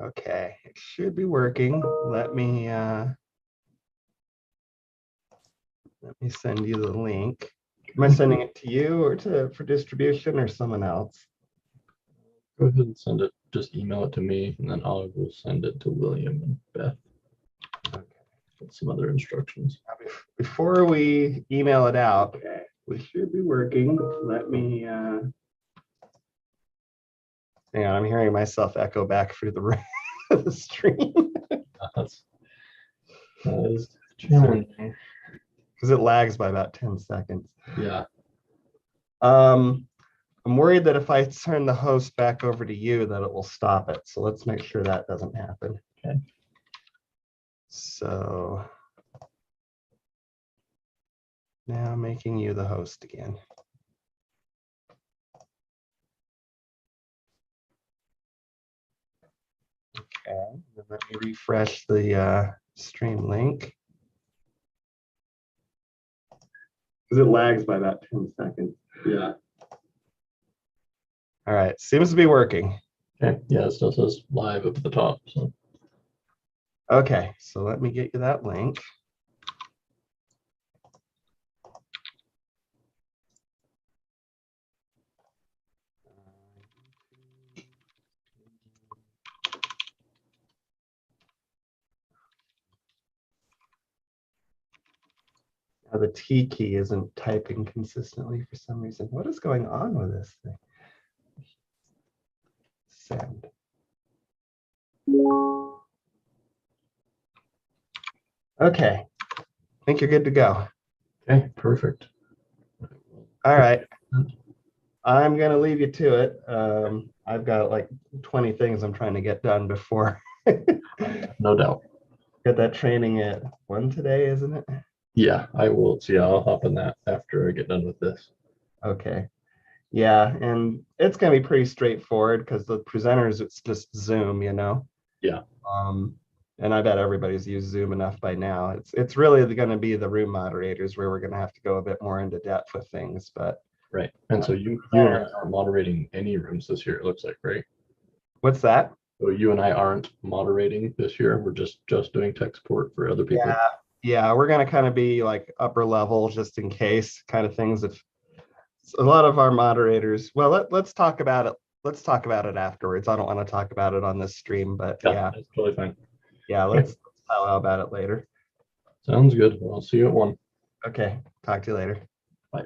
Okay, it should be working. Let me send you the link. Am I sending it to you or for distribution or someone else? Go ahead and send it. Just email it to me, and then I will send it to William and Beth Okay. with some other instructions. Before we email it out, we should be working. Let me, hang on, I'm hearing myself echo back through the stream That's that is challenging. because it lags by about 10 seconds. Yeah. I'm worried that if I turn the host back over to you, that it will stop it. So let's make sure that doesn't happen. Okay. So now making you the host again. Okay, then let me refresh the stream link. Because it lags by about 10 seconds. Yeah. All right, seems to be working. Okay. Yeah, it still says live up at the top. So Okay, so let me get you that link. Now the T key isn't typing consistently for some reason. What is going on with this thing? Send. Okay, I think you're good to go. okay, perfect. All right, I'm gonna leave you to it. I've got like 20 things I'm trying to get done before. No doubt. Got that training at 1 today, isn't it? Yeah, I will see. I'll hop on that after I get done with this. Okay. Yeah, and it's gonna be pretty straightforward because the presenters, it's just Zoom, you know. Yeah. And I bet everybody's used Zoom enough by now. It's really going to be the room moderators where we're going to have to go a bit more into depth with things. But Right. And so you and I aren't moderating any rooms this year, it looks like, right? what's that? So you and I aren't moderating this year. We're just doing tech support for other people. Yeah, we're going to kind of be like upper level just in case kind of things. If a lot of our moderators, well, let's talk about it. Let's talk about it afterwards. I don't want to talk about it on this stream, but yeah, That's totally fine. yeah, let's talk about it later. Sounds good. Well, I'll see you at 1. Okay, talk to you later. Bye.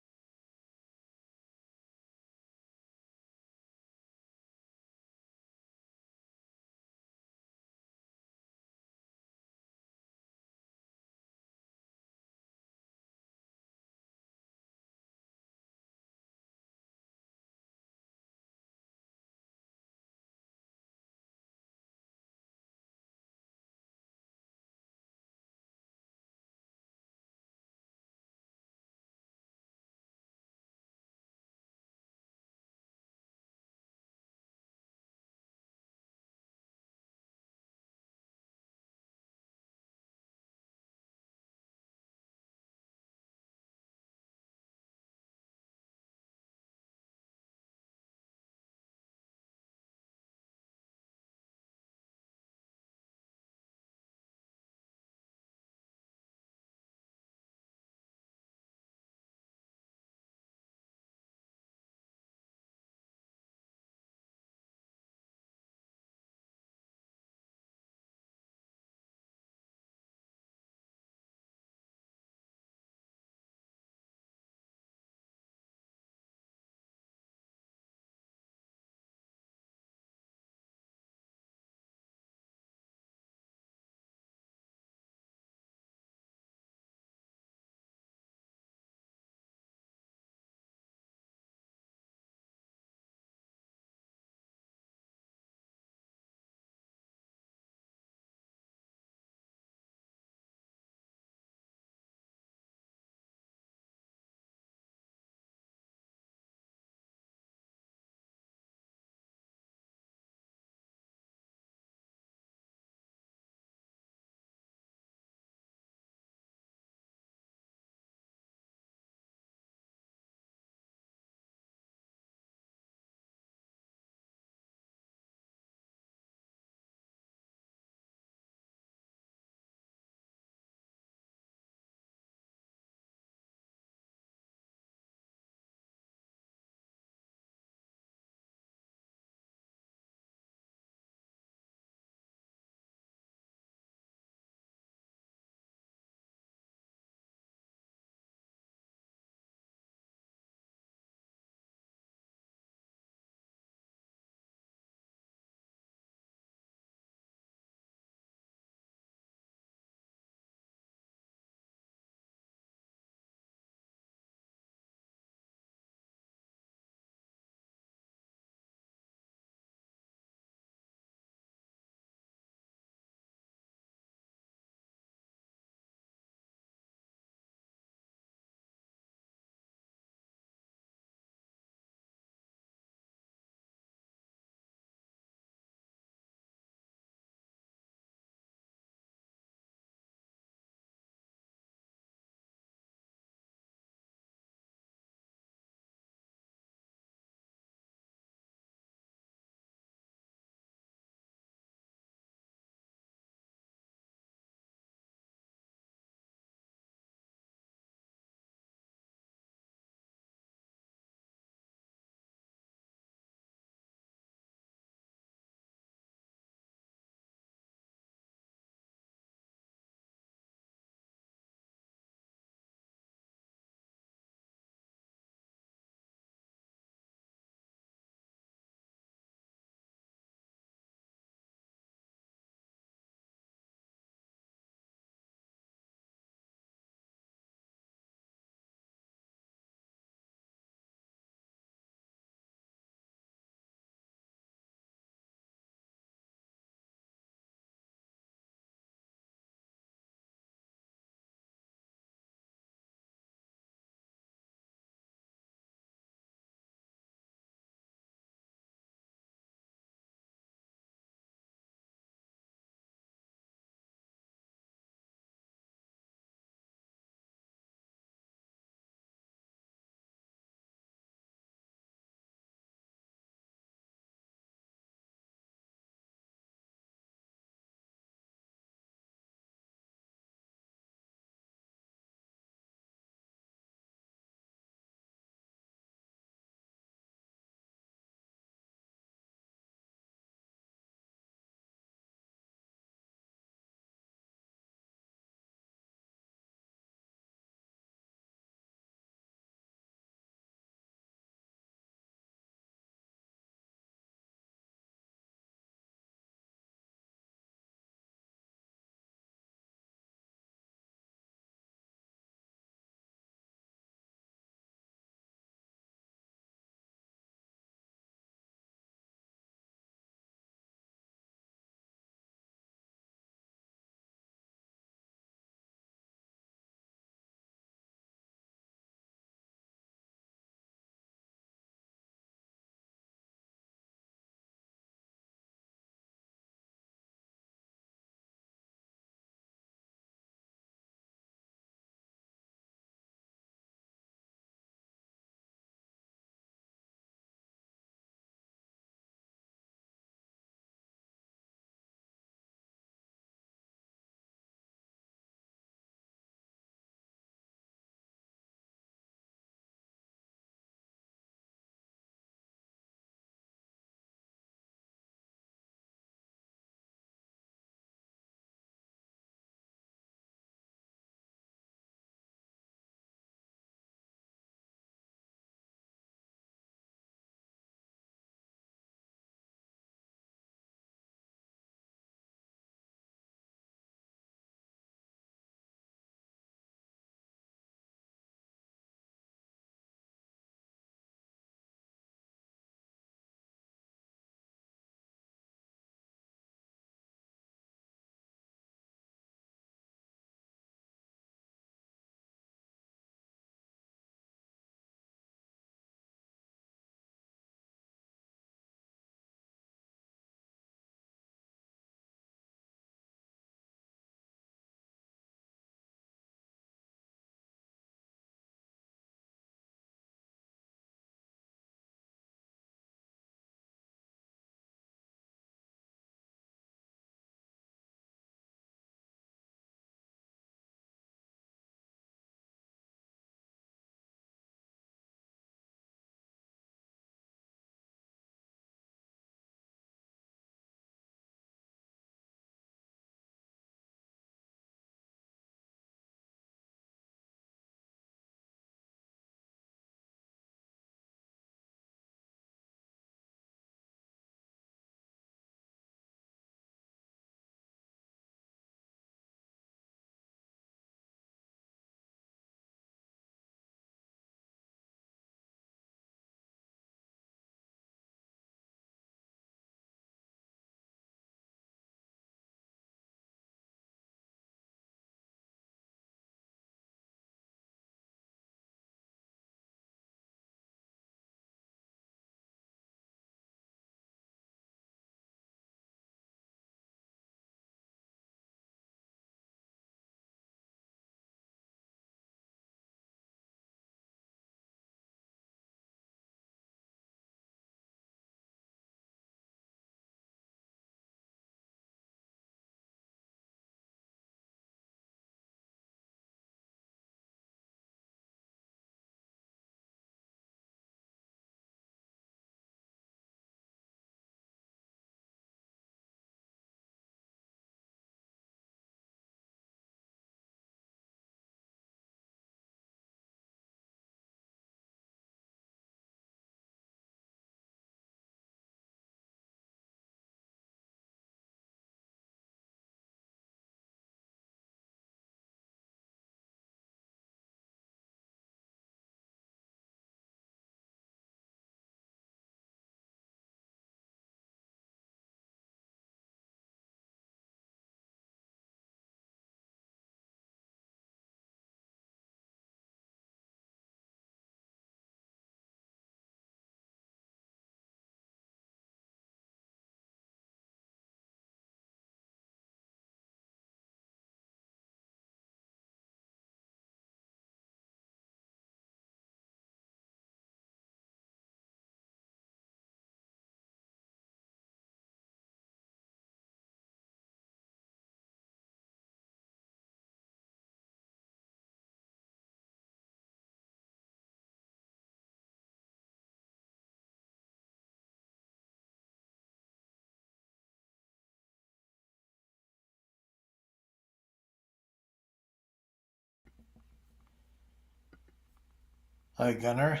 Hi, Gunnar.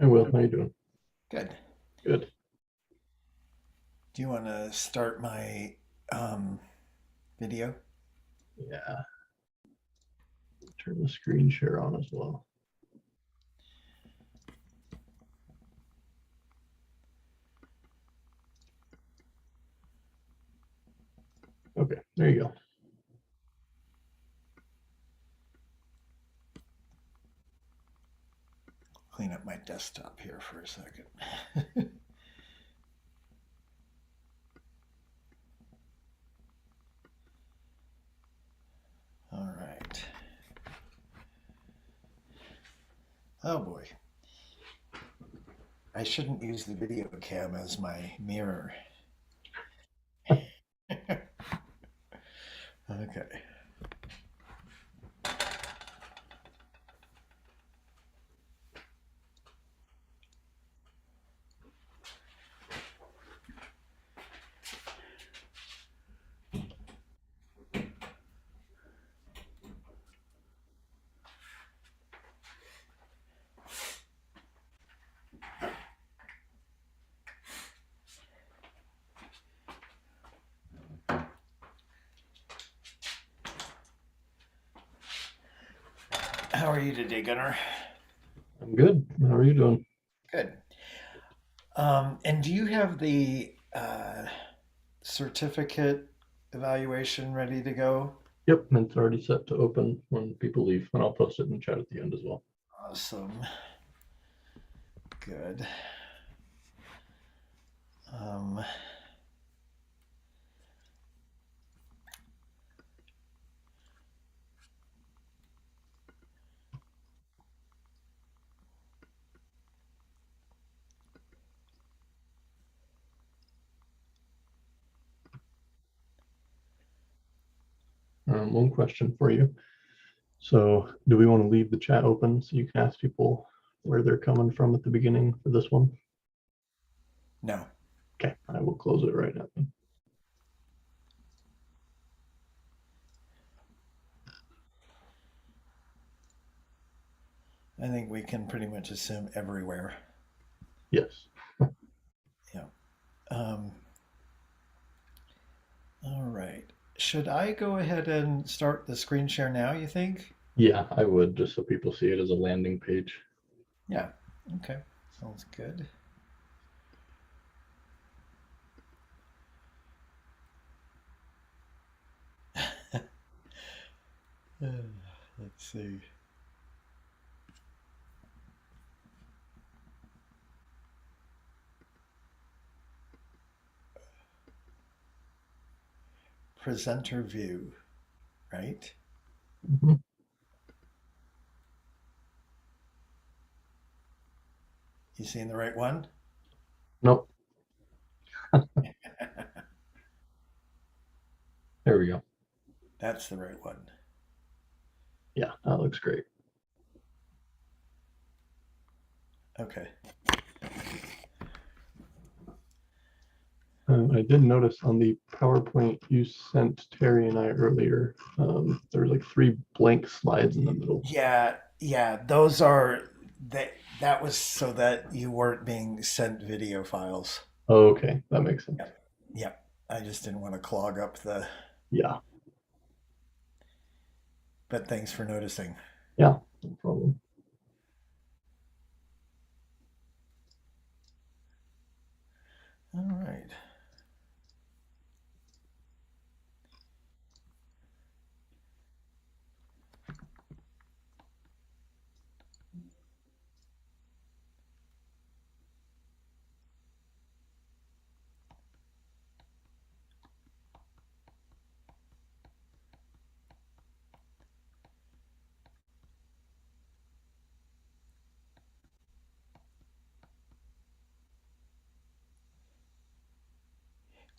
Hey, Will, how you doing? Good. Good. Do you want to start my um, video? Yeah. Turn the screen share on as well. Okay, there you go. Clean up my desktop here for a second. All right. Oh boy. I shouldn't use the video cam as my mirror. Okay. How are you today, Gunnar? I'm good. How are you doing? Good. And do you have the certificate evaluation ready to go? Yep, it's already set to open when people leave, and I'll post it in the chat at the end as well. Awesome. Good. Um, One question for you. So, do we want to leave the chat open so you can ask people where they're coming from at the beginning for this one? no. Okay, I will close it right now. I think we can pretty much assume everywhere. Yes. Yeah. Um, all right. Should I go ahead and start the screen share now, you think? Yeah, I would, just so people see it as a landing page. Yeah. Okay. Sounds good. Let's see. Presenter view, right? Mhm. You seeing the right one? Nope, there we go. That's the right one. Yeah, that looks great. Okay. I did notice on the PowerPoint you sent Terry and I earlier, there was like 3 blank slides in the middle. Yeah. Those are that was so that you weren't being sent video files. Oh, okay, that makes sense. Yep. Yep. I just didn't want to clog up the. Yeah, But thanks for noticing. yeah, no problem. All right.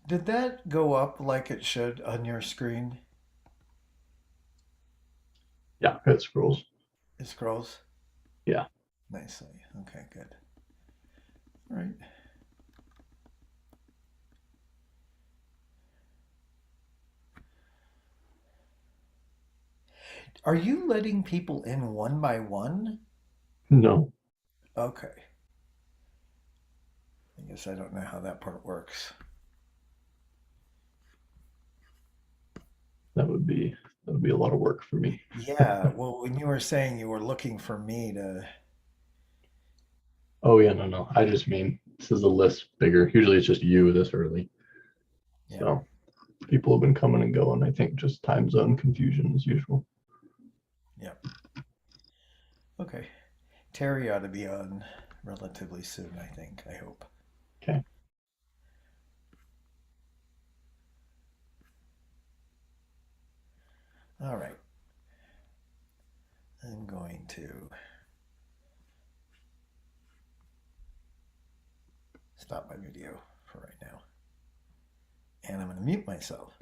Did that go up like it should on your screen? Yeah, it scrolls. It scrolls Yeah. nicely. Okay, good. All right. Are you letting people in one by one? No, Okay. I guess I don't know how that part works. that would be a lot of work for me. Yeah, well, when you were saying you were looking for me to, Oh yeah, no. I just mean this is a list bigger. Usually it's just you this early. yeah, So people have been coming and going. I think just time zone confusion as usual. yeah. Okay. Terry ought to be on relatively soon, I think. I hope. Okay. All right. I'm going to stop my video for right now. And I'm going to mute myself.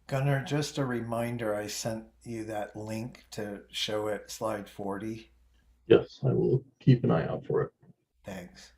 Gunnar, just a reminder, I sent you that link to show it slide 40. Yes, I will keep an eye out for it. Thanks.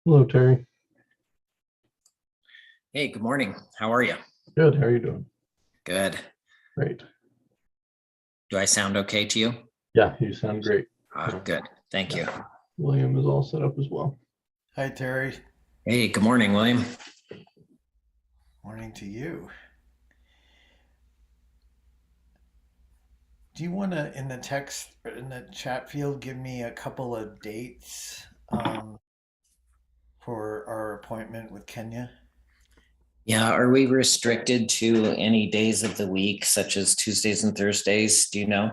Hello, Terry. Hey, good morning. How are you? Good. How are you doing? Good. Great. Do I sound okay to you? Yeah, you sound great. Good. Thank you. William is all set up as well. Hi, Terry. Hey, good morning, William. Morning to you. Do you want to, in the text, in the chat field, give me a couple of dates for our appointment with Kenya? Yeah, are we restricted to any days of the week, such as Tuesdays and Thursdays? Do you know?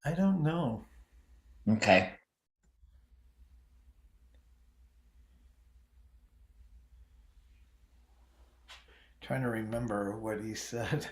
I don't know. Okay. Trying to remember what he said.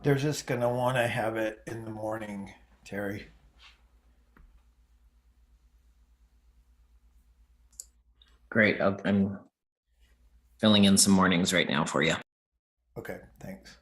They're just going to want to have it in the morning, Terry. Great. I'm filling in some mornings right now for you. Okay, thanks.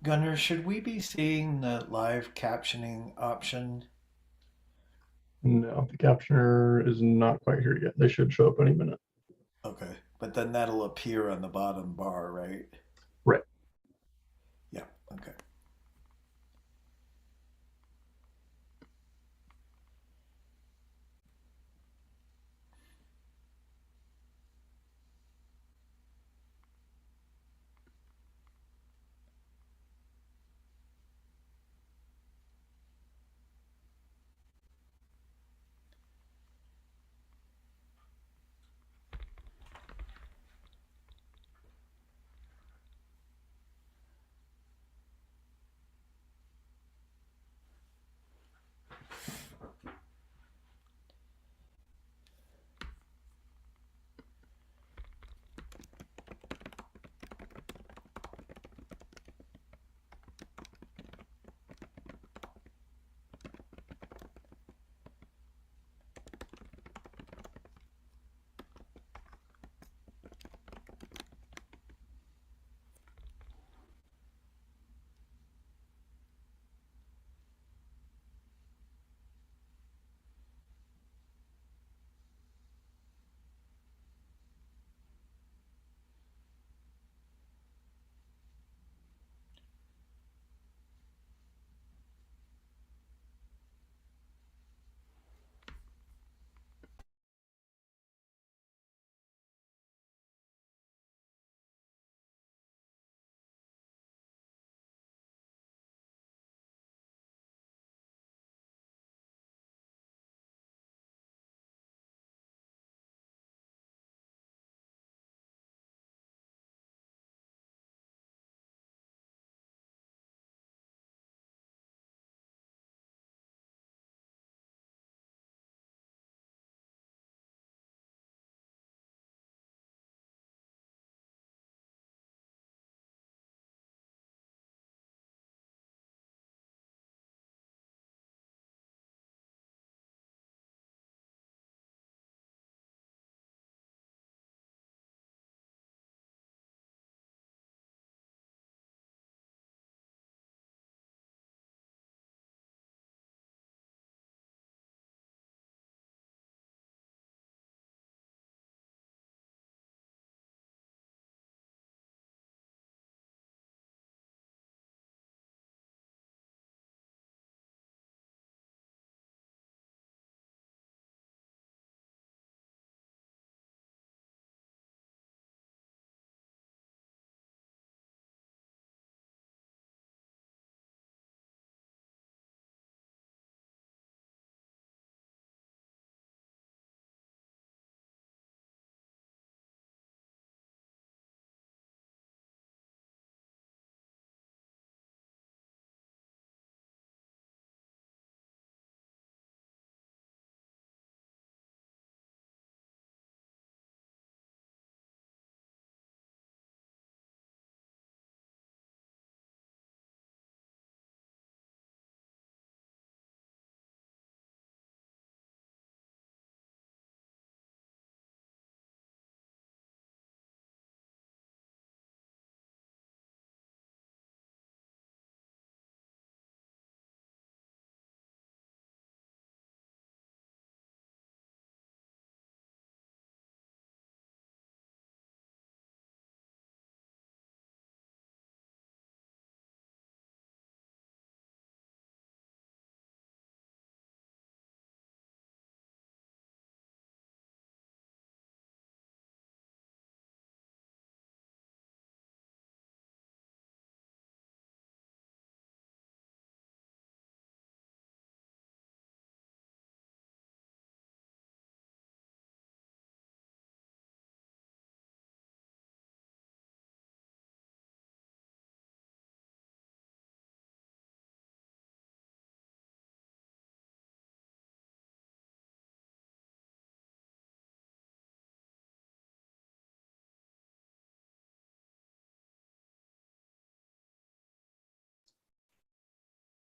Gunnar, should we be seeing the live captioning option? No, the captioner is not quite here yet. They should show up any minute. Okay, but then that'll appear on the bottom bar, right? Right. Yeah, okay.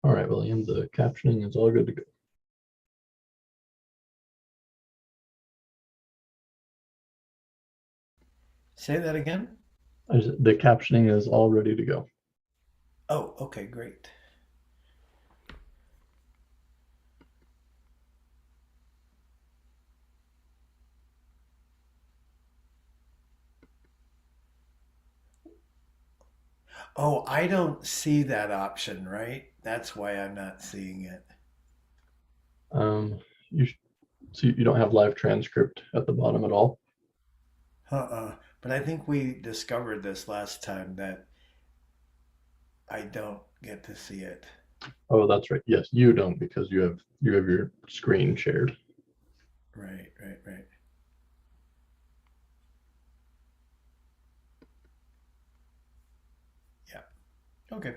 All right, William, the captioning is all good to go. Say that again? The captioning is all ready to go. Oh, okay, great. Oh, I don't see that option, right? That's why I'm not seeing it. You see, you don't have live transcript at the bottom at all. But I think we discovered this last time that I don't get to see it. Oh, that's right. Yes, you don't because you have your screen shared. Right, right, right. Yeah. Okay.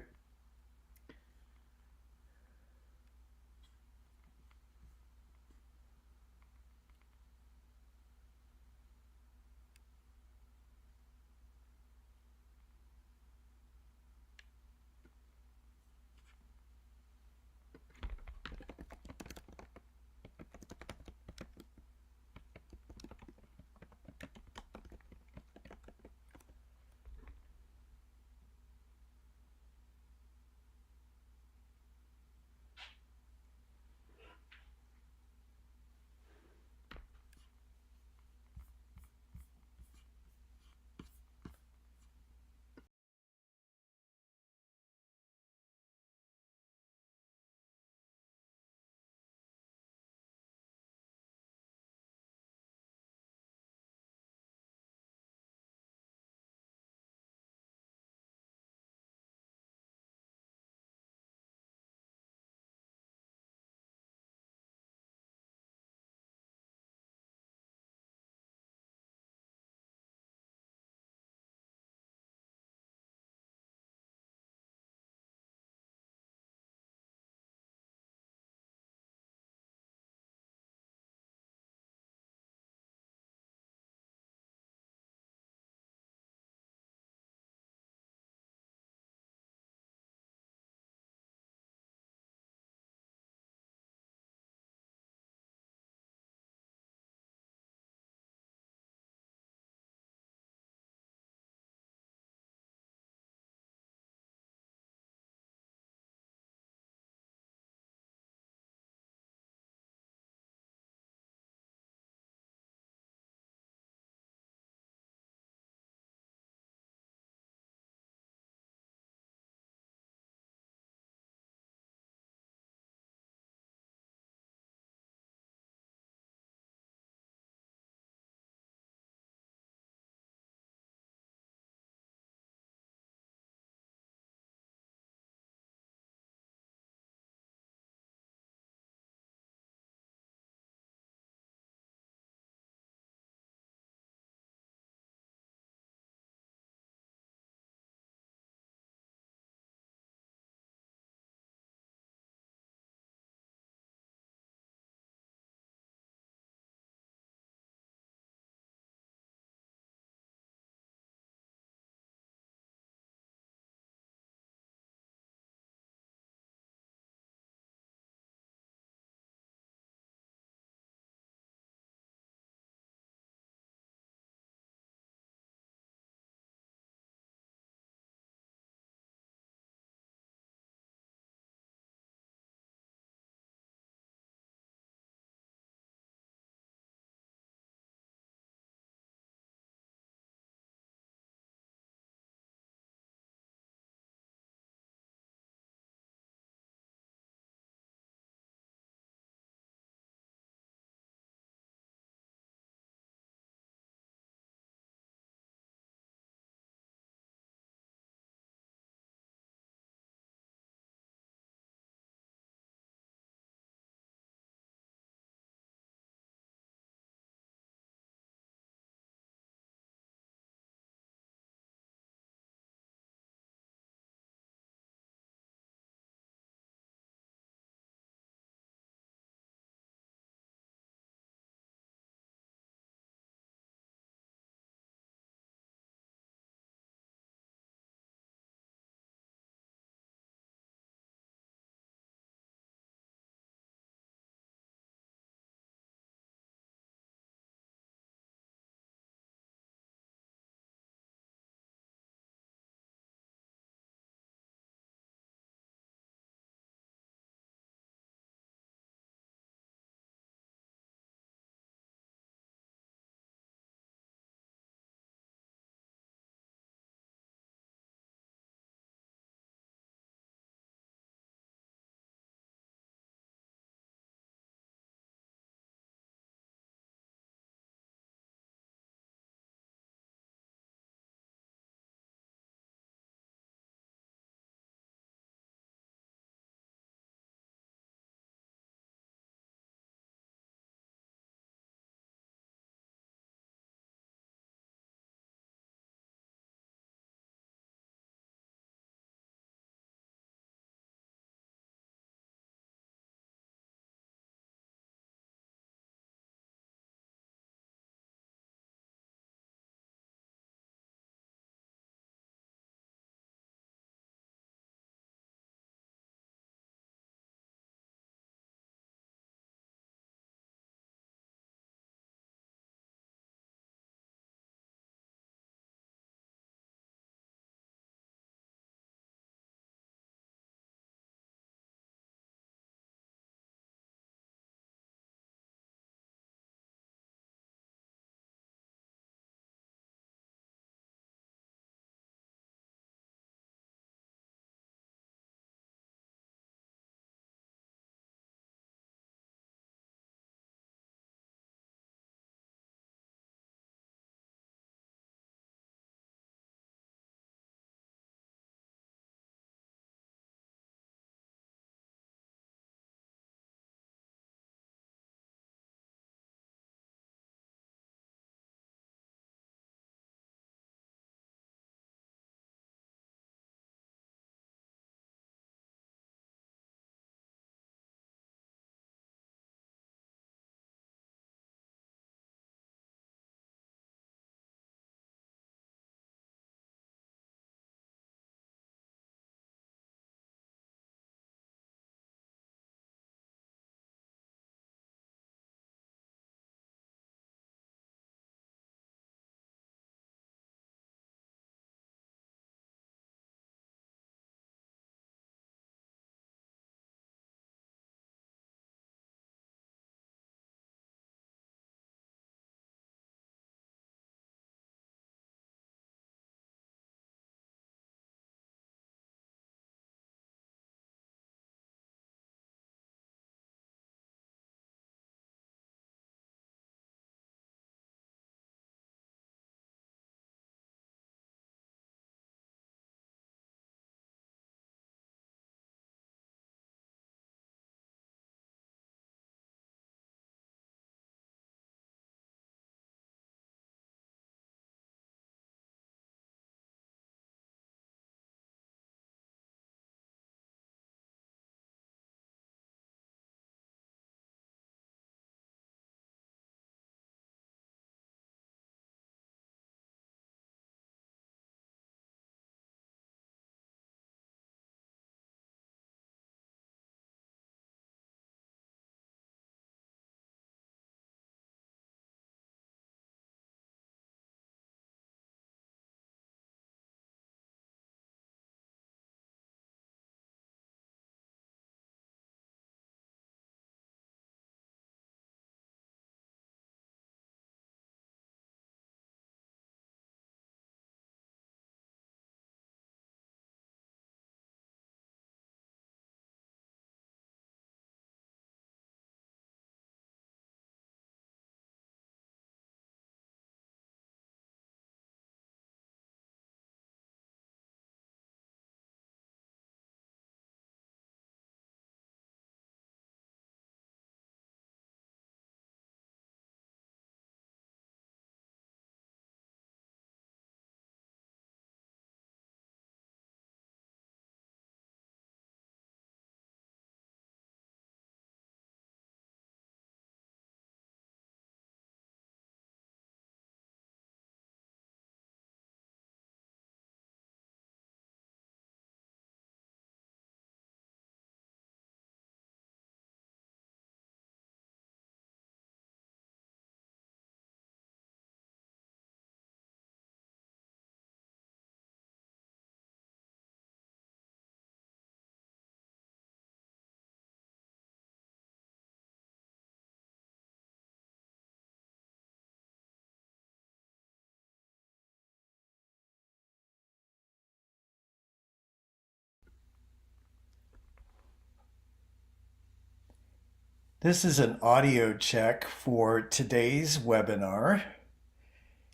This is an audio check for today's webinar,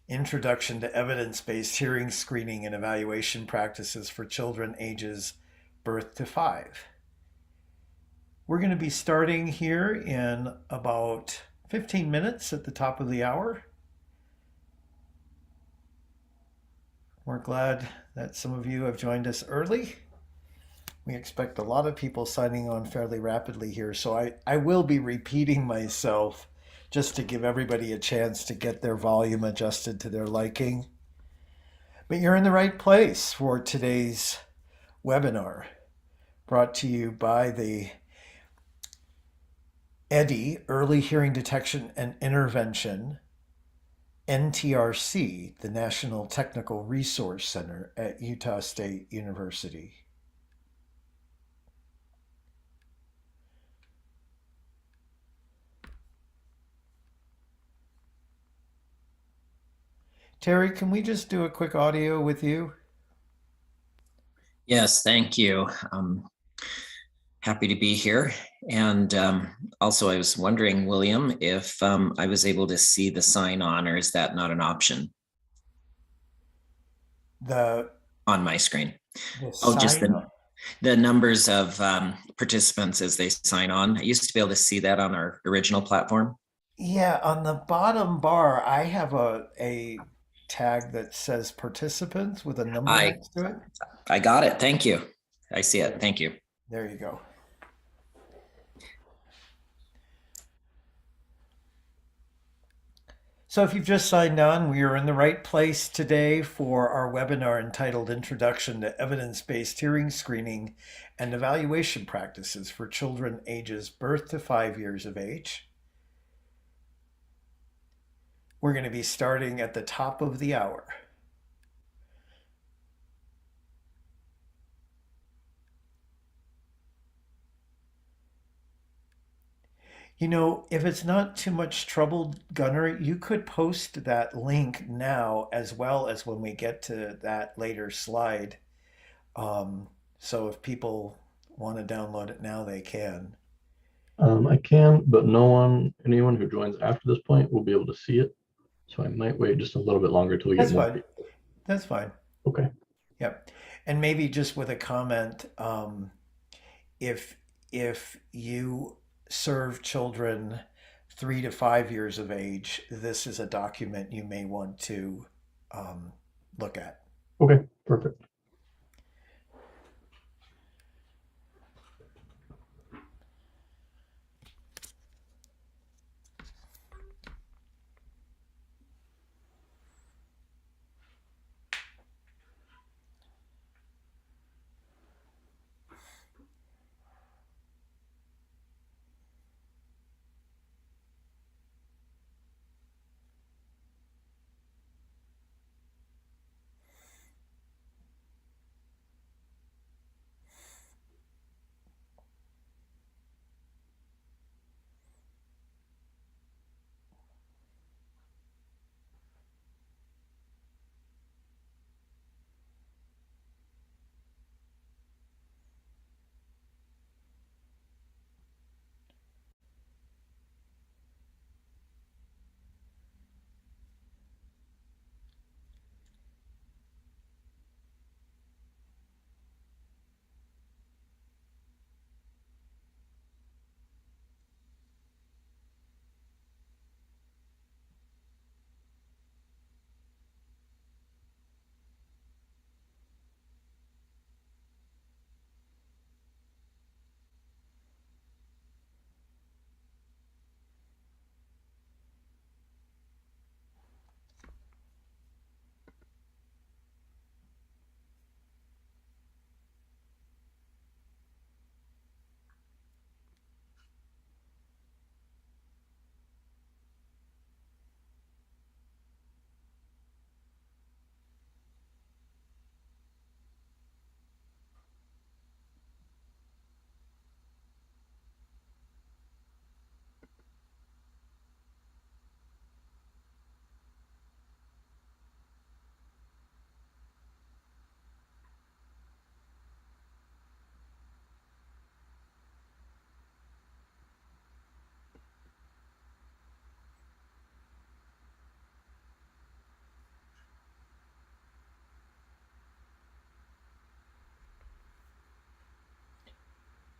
Introduction to Evidence-Based Hearing Screening and Evaluation Practices for Children Ages Birth to 5. We're going to be starting here in about 15 minutes at the top of the hour. We're glad that some of you have joined us early. We expect a lot of people signing on fairly rapidly here, so I will be repeating myself just to give everybody a chance to get their volume adjusted to their liking. But you're in the right place for today's webinar, brought to you by the EHDI, Early Hearing Detection and Intervention, NTRC, the National Technical Resource Center at Utah State University. Terry, can we just do a quick audio with you? Yes, thank you. Happy to be here. And also I was wondering, William, if I was able to see the sign on, or is that not an option on my screen? Just the numbers of participants as they sign on. I used to be able to see that on our original platform. Yeah, on the bottom bar, I have a tag that says participants with a number next to it. I got it. Thank you. I see it. Thank you. There you go. So if you've just signed on, we are in the right place today for our webinar entitled Introduction to Evidence-Based Hearing Screening and Evaluation Practices for Children Ages Birth to 5 years of age. We're going to be starting at the top of the hour. You know, if it's not too much trouble, Gunnar, you could post that link now as well as when we get to that later slide. So if people want to download it now, they can. I can, but anyone who joins after this point will be able to see it. So I might wait just a little bit longer till we get more people. That's fine. Okay. Yep. And maybe just with a comment, if you serve children 3 to 5 years of age, this is a document you may want to look at. Okay, perfect.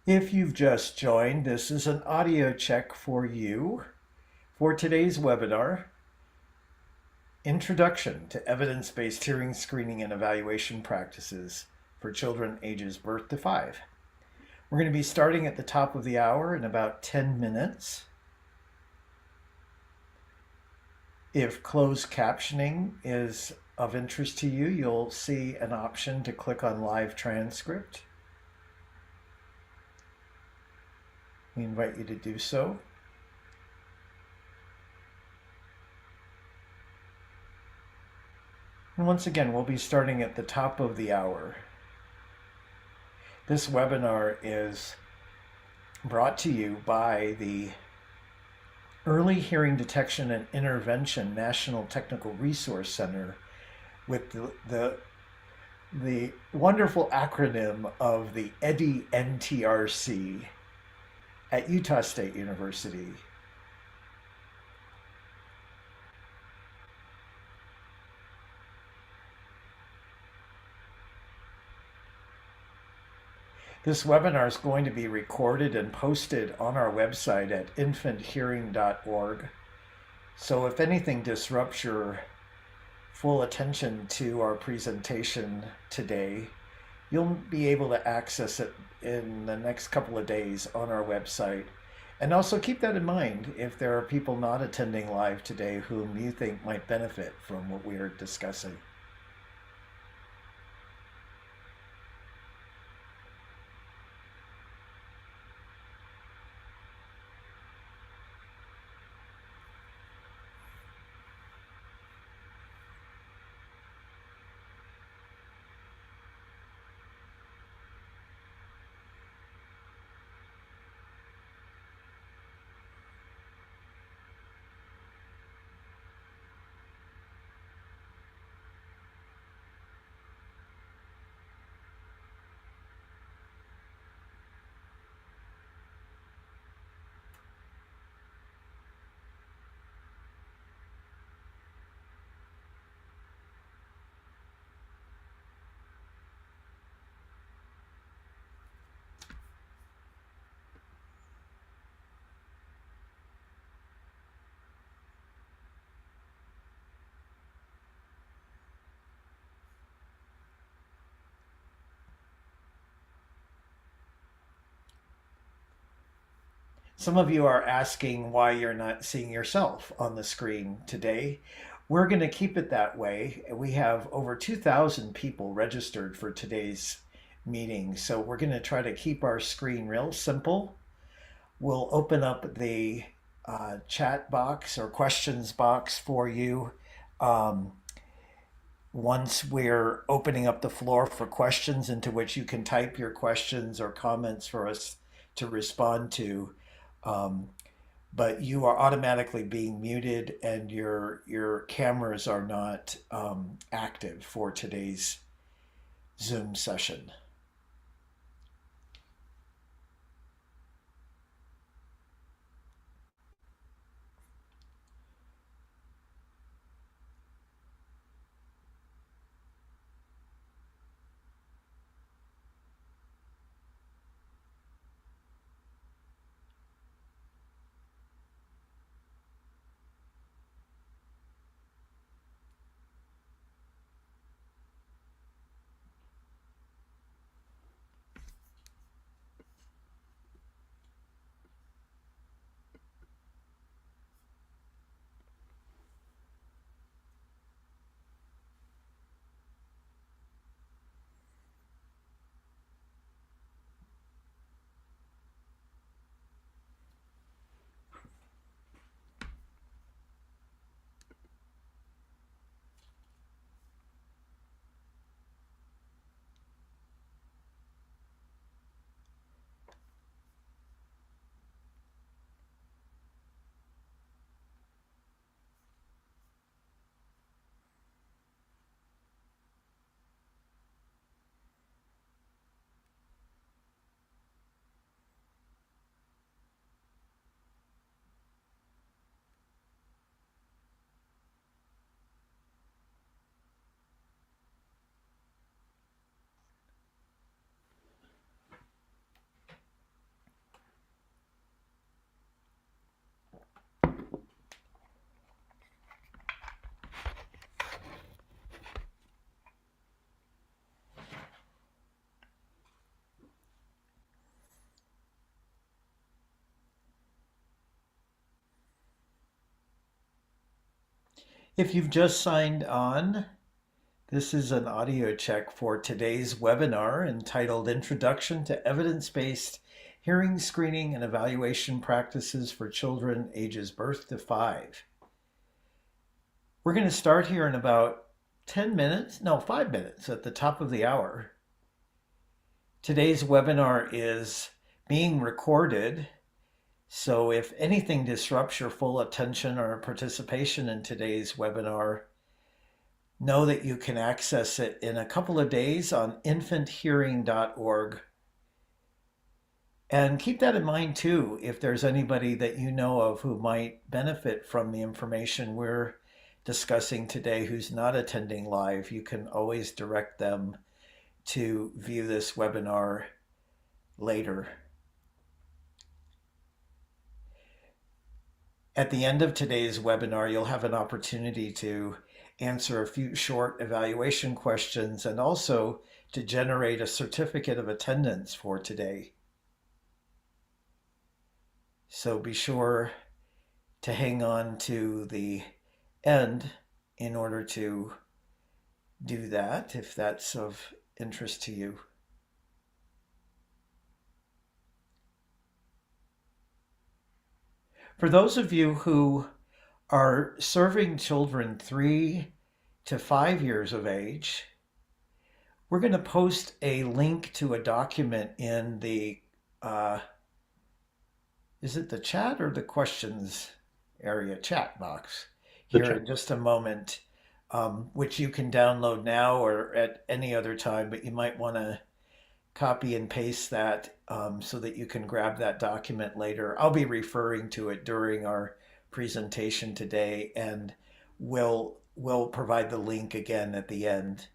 If you've just joined, this is an audio check for you for today's webinar, Introduction to Evidence-Based Hearing Screening and Evaluation Practices for Children ages birth to 5. We're going to be starting at the top of the hour in about 10 minutes. If closed captioning is of interest to you, you'll see an option to click on live transcript. We invite you to do so. And once again, we'll be starting at the top of the hour. This webinar is brought to you by the Early Hearing Detection and Intervention National Technical Resource Center with the wonderful acronym of the EDI-NTRC at Utah State University. This webinar is going to be recorded and posted on our website at infanthearing.org. So if anything disrupts your full attention to our presentation today, you'll be able to access it in the next couple of days on our website. And also keep that in mind if there are people not attending live today whom you think might benefit from what we are discussing. Some of you are asking why you're not seeing yourself on the screen today. We're going to keep it that way. We have over 2,000 people registered for today's meeting, so we're going to try to keep our screen real simple. We'll open up the chat box or questions box for you once we're opening up the floor for questions into which you can type your questions or comments for us to respond to. But you are automatically being muted and your cameras are not active for today's Zoom session. If you've just signed on, this is an audio check for today's webinar entitled Introduction to Evidence-Based Hearing Screening and Evaluation Practices for Children Ages Birth to 5. We're going to start here in about 5 minutes at the top of the hour. Today's webinar is being recorded, so if anything disrupts your full attention or participation in today's webinar, know that you can access it in a couple of days on infanthearing.org. And keep that in mind too, if there's anybody that you know of who might benefit from the information we're discussing today who's not attending live, you can always direct them to view this webinar later. At the end of today's webinar, you'll have an opportunity to answer a few short evaluation questions and also to generate a certificate of attendance for today. So be sure to hang on to the end in order to do that if that's of interest to you. For those of you who are serving children 3 to 5 years of age, we're going to post a link to a document in the, is it the chat or the questions area, chat box here in just a moment, which you can download now or at any other time, but you might want to copy and paste that so that you can grab that document later. I'll be referring to it during our presentation today, and we'll provide the link again at the end.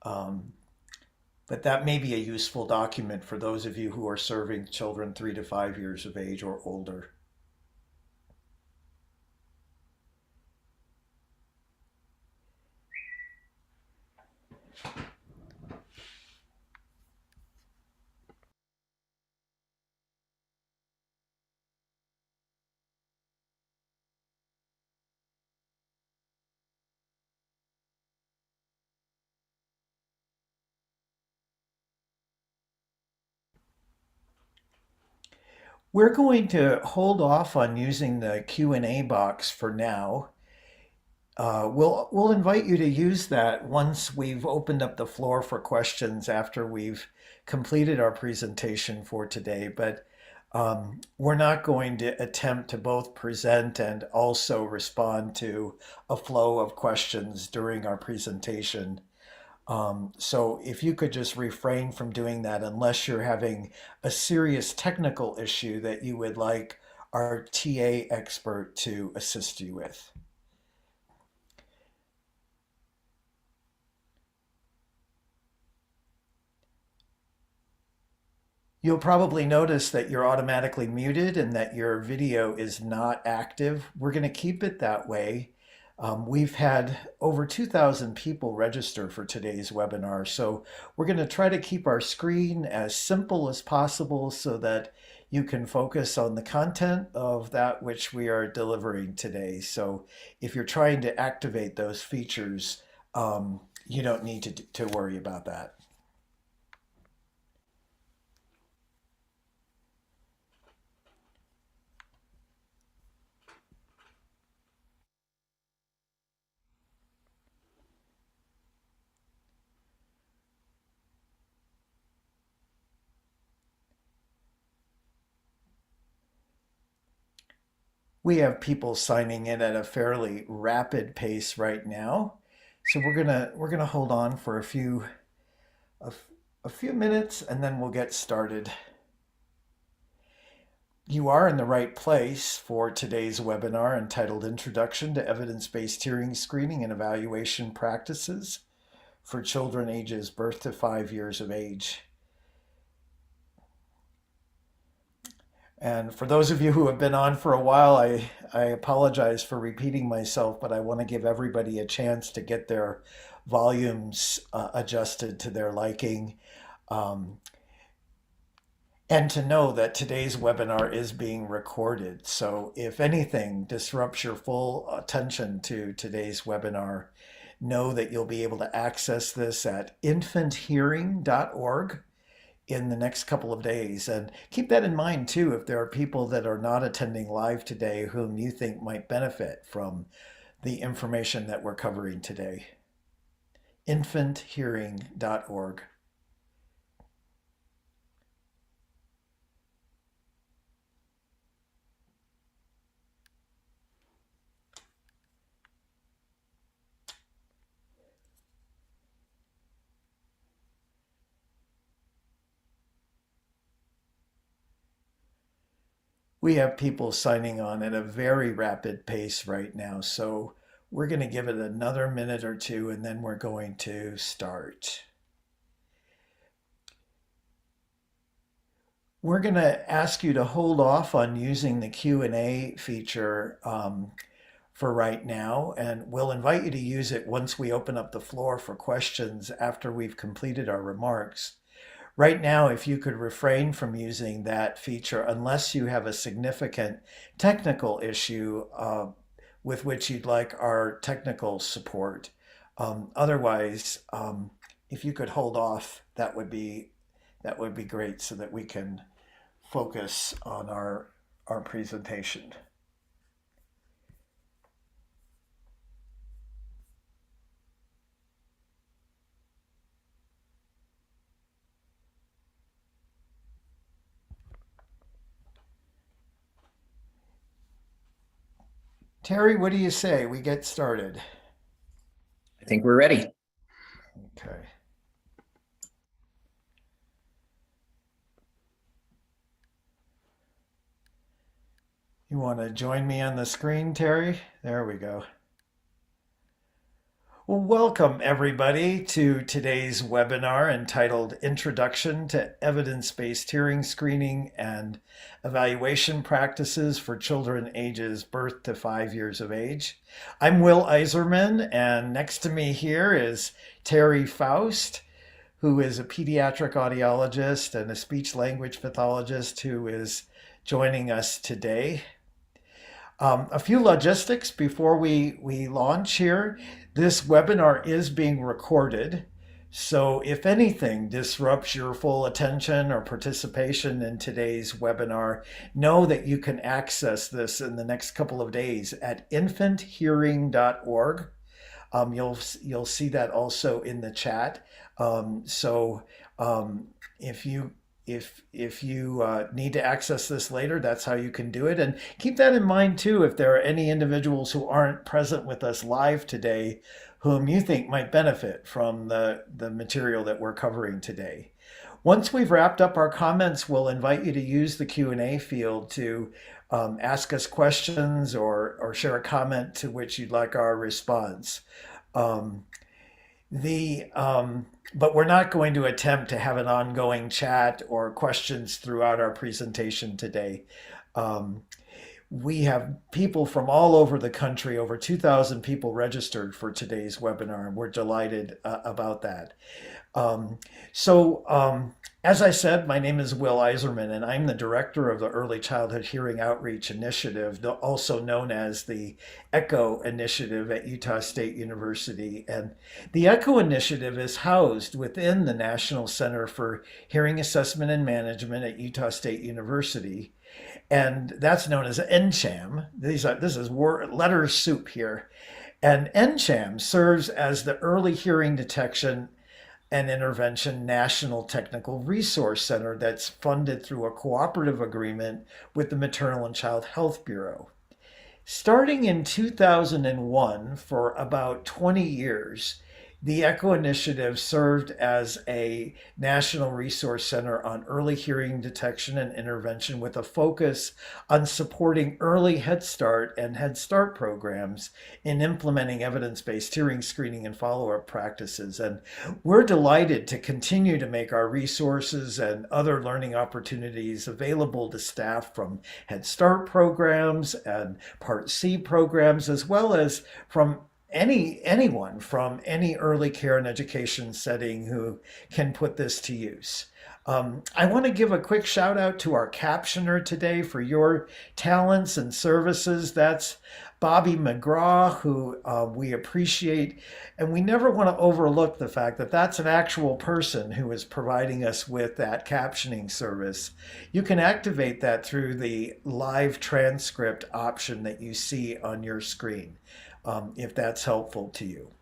But that may be a useful document for those of you who are serving children 3 to 5 years of age or older. We're going to hold off on using the Q&A box for now. We'll invite you to use that once we've opened up the floor for questions after we've completed our presentation for today. But we're not going to attempt to both present and also respond to a flow of questions during our presentation. So if you could just refrain from doing that unless you're having a serious technical issue that you would like our TA expert to assist you with. You'll probably notice that you're automatically muted and that your video is not active. We're going to keep it that way. We've had over 2,000 people register for today's webinar, so we're going to try to keep our screen as simple as possible so that you can focus on the content of that which we are delivering today. So if you're trying to activate those features, you don't need to worry about that. We have people signing in at a fairly rapid pace right now, so we're gonna hold on for a few minutes and then we'll get started. You are in the right place for today's webinar entitled Introduction to Evidence-Based Hearing Screening and Evaluation Practices for Children Ages Birth to 5 years of age. And for those of you who have been on for a while, I apologize for repeating myself, but I want to give everybody a chance to get their volumes adjusted to their liking. And to know that today's webinar is being recorded. So if anything disrupts your full attention to today's webinar, know that you'll be able to access this at infanthearing.org in the next couple of days. And keep that in mind too, if there are people that are not attending live today whom you think might benefit from the information that we're covering today. infanthearing.org. We have people signing on at a very rapid pace right now, so we're going to give it another minute or two and then we're going to start. We're going to ask you to hold off on using the Q&A feature for right now, and we'll invite you to use it once we open up the floor for questions after we've completed our remarks. Right now, if you could refrain from using that feature unless you have a significant technical issue with which you'd like our technical support. Otherwise, if you could hold off, that would be great so that we can focus on our presentation. Terry, what do you say? We get started. I think we're ready. Okay. You want to join me on the screen, Terry? There we go. Well, welcome everybody to today's webinar entitled Introduction to Evidence-Based Hearing Screening and Evaluation Practices for Children Ages Birth to 5 years of age. I'm Will Eiserman, and next to me here is Terry Faust, who is a pediatric audiologist and a speech-language pathologist who is joining us today. A few logistics before we launch here. This webinar is being recorded, so if anything disrupts your full attention or participation in today's webinar, know that you can access this in the next couple of days at infanthearing.org. You'll see that also in the chat. If you need to access this later, that's how you can do it. And keep that in mind too, if there are any individuals who aren't present with us live today, whom you think might benefit from the material that we're covering today. Once we've wrapped up our comments, we'll invite you to use the Q&A field to ask us questions or share a comment to which you'd like our response. But we're not going to attempt to have an ongoing chat or questions throughout our presentation today. We have people from all over the country, over 2,000 people registered for today's webinar, and we're delighted about that. As I said, my name is Will Eiserman, and I'm the director of the Early Childhood Hearing Outreach Initiative, also known as the ECHO Initiative at Utah State University. And the ECHO Initiative is housed within the National Center for Hearing Assessment and Management at Utah State University. And that's known as NCHAM. This is letter soup here. And NCHAM serves as the Early Hearing Detection and Intervention National Technical Resource Center that's funded through a cooperative agreement with the Maternal and Child Health Bureau. Starting in 2001, for about 20 years, the ECHO Initiative served as a national resource center on early hearing detection and intervention with a focus on supporting early Head Start and Head Start programs in implementing evidence-based hearing screening and follow-up practices. And we're delighted to continue to make our resources and other learning opportunities available to staff from Head Start programs and Part C programs, as well as from anyone from any early care and education setting who can put this to use. I want to give a quick shout out to our captioner today for your talents and services. That's Bobby McGraw, who we appreciate. And we never want to overlook the fact that that's an actual person who is providing us with that captioning service. You can activate that through the live transcript option that you see on your screen, if that's helpful to you.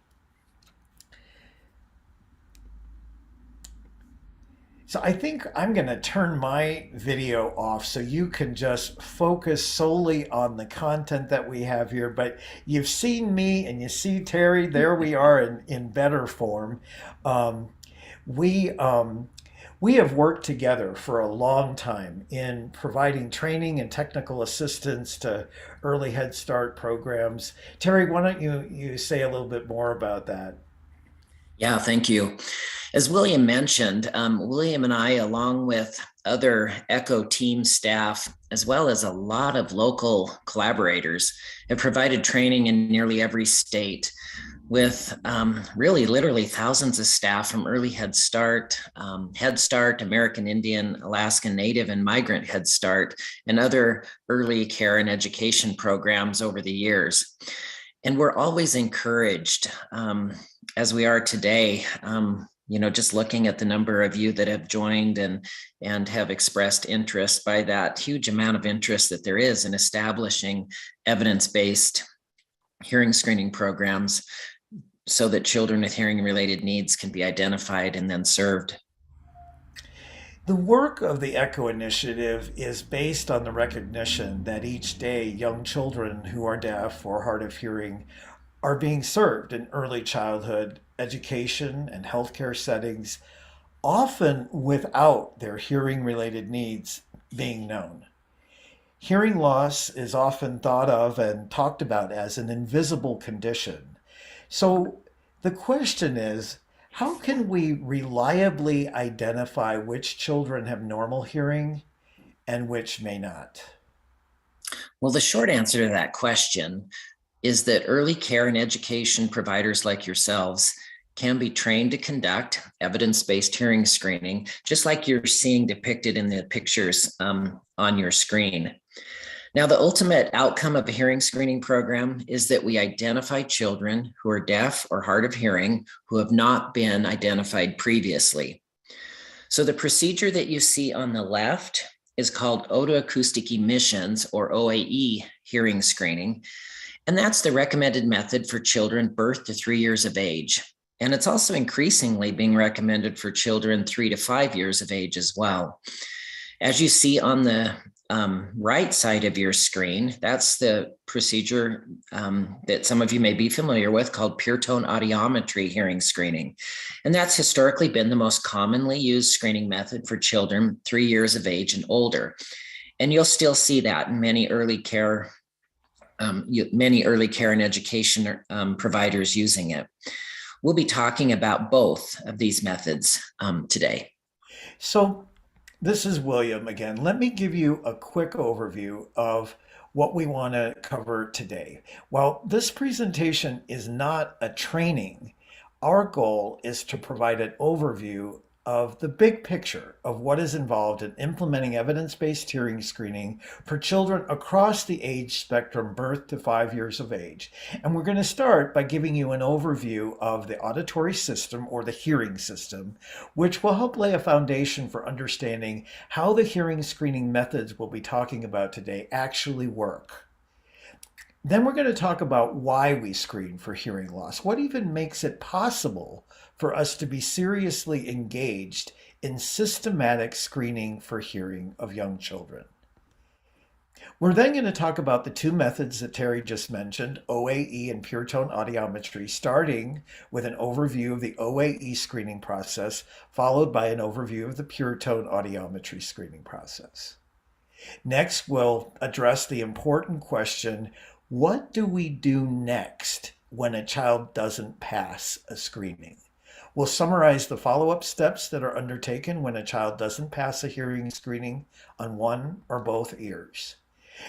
So I think I'm going to turn my video off so you can just focus solely on the content that we have here. But you've seen me and you see Terry, there we are in better form. We have worked together for a long time in providing training and technical assistance to early Head Start programs. Terry, why don't you say a little bit more about that? Yeah, thank you. As William mentioned, William and I, along with other ECHO team staff, as well as a lot of local collaborators, have provided training in nearly every state with really literally thousands of staff from early Head Start, American Indian, Alaskan Native, and Migrant Head Start, and other early care and education programs over the years. And we're always encouraged, as we are today, just looking at the number of you that have joined and have expressed interest, by that huge amount of interest that there is in establishing evidence-based hearing screening programs so that children with hearing related needs can be identified and then served. The work of the ECHO initiative is based on the recognition that each day young children who are deaf or hard of hearing are being served in early childhood education and healthcare settings, often without their hearing related needs being known. Hearing loss is often thought of and talked about as an invisible condition. So the question is, how can we reliably identify which children have normal hearing and which may not? Well, the short answer to that question is that early care and education providers like yourselves can be trained to conduct evidence-based hearing screening, just like you're seeing depicted in the pictures on your screen. Now, the ultimate outcome of a hearing screening program is that we identify children who are deaf or hard of hearing who have not been identified previously. So the procedure that you see on the left is called otoacoustic emissions, or OAE hearing screening. And that's the recommended method for children birth to 3 years of age. And it's also increasingly being recommended for children 3 to 5 years of age as well. As you see on the right side of your screen, that's the procedure that some of you may be familiar with, called pure tone audiometry hearing screening. And that's historically been the most commonly used screening method for children 3 years of age and older. And you'll still see that in many early care and education providers using it. We'll be talking about both of these methods today. So this is William again. Let me give you a quick overview of what we want to cover today. While this presentation is not a training, our goal is to provide an overview of the big picture of what is involved in implementing evidence-based hearing screening for children across the age spectrum, birth to 5 years of age. And we're going to start by giving you an overview of the auditory system, or the hearing system, which will help lay a foundation for understanding how the hearing screening methods we'll be talking about today actually work. Then we're going to talk about why we screen for hearing loss. What even makes it possible for us to be seriously engaged in systematic screening for hearing of young children. We're then going to talk about the two methods that Terry just mentioned, OAE and pure tone audiometry, starting with an overview of the OAE screening process, followed by an overview of the pure tone audiometry screening process. Next, we'll address the important question, what do we do next when a child doesn't pass a screening? We'll summarize the follow-up steps that are undertaken when a child doesn't pass a hearing screening on one or both ears.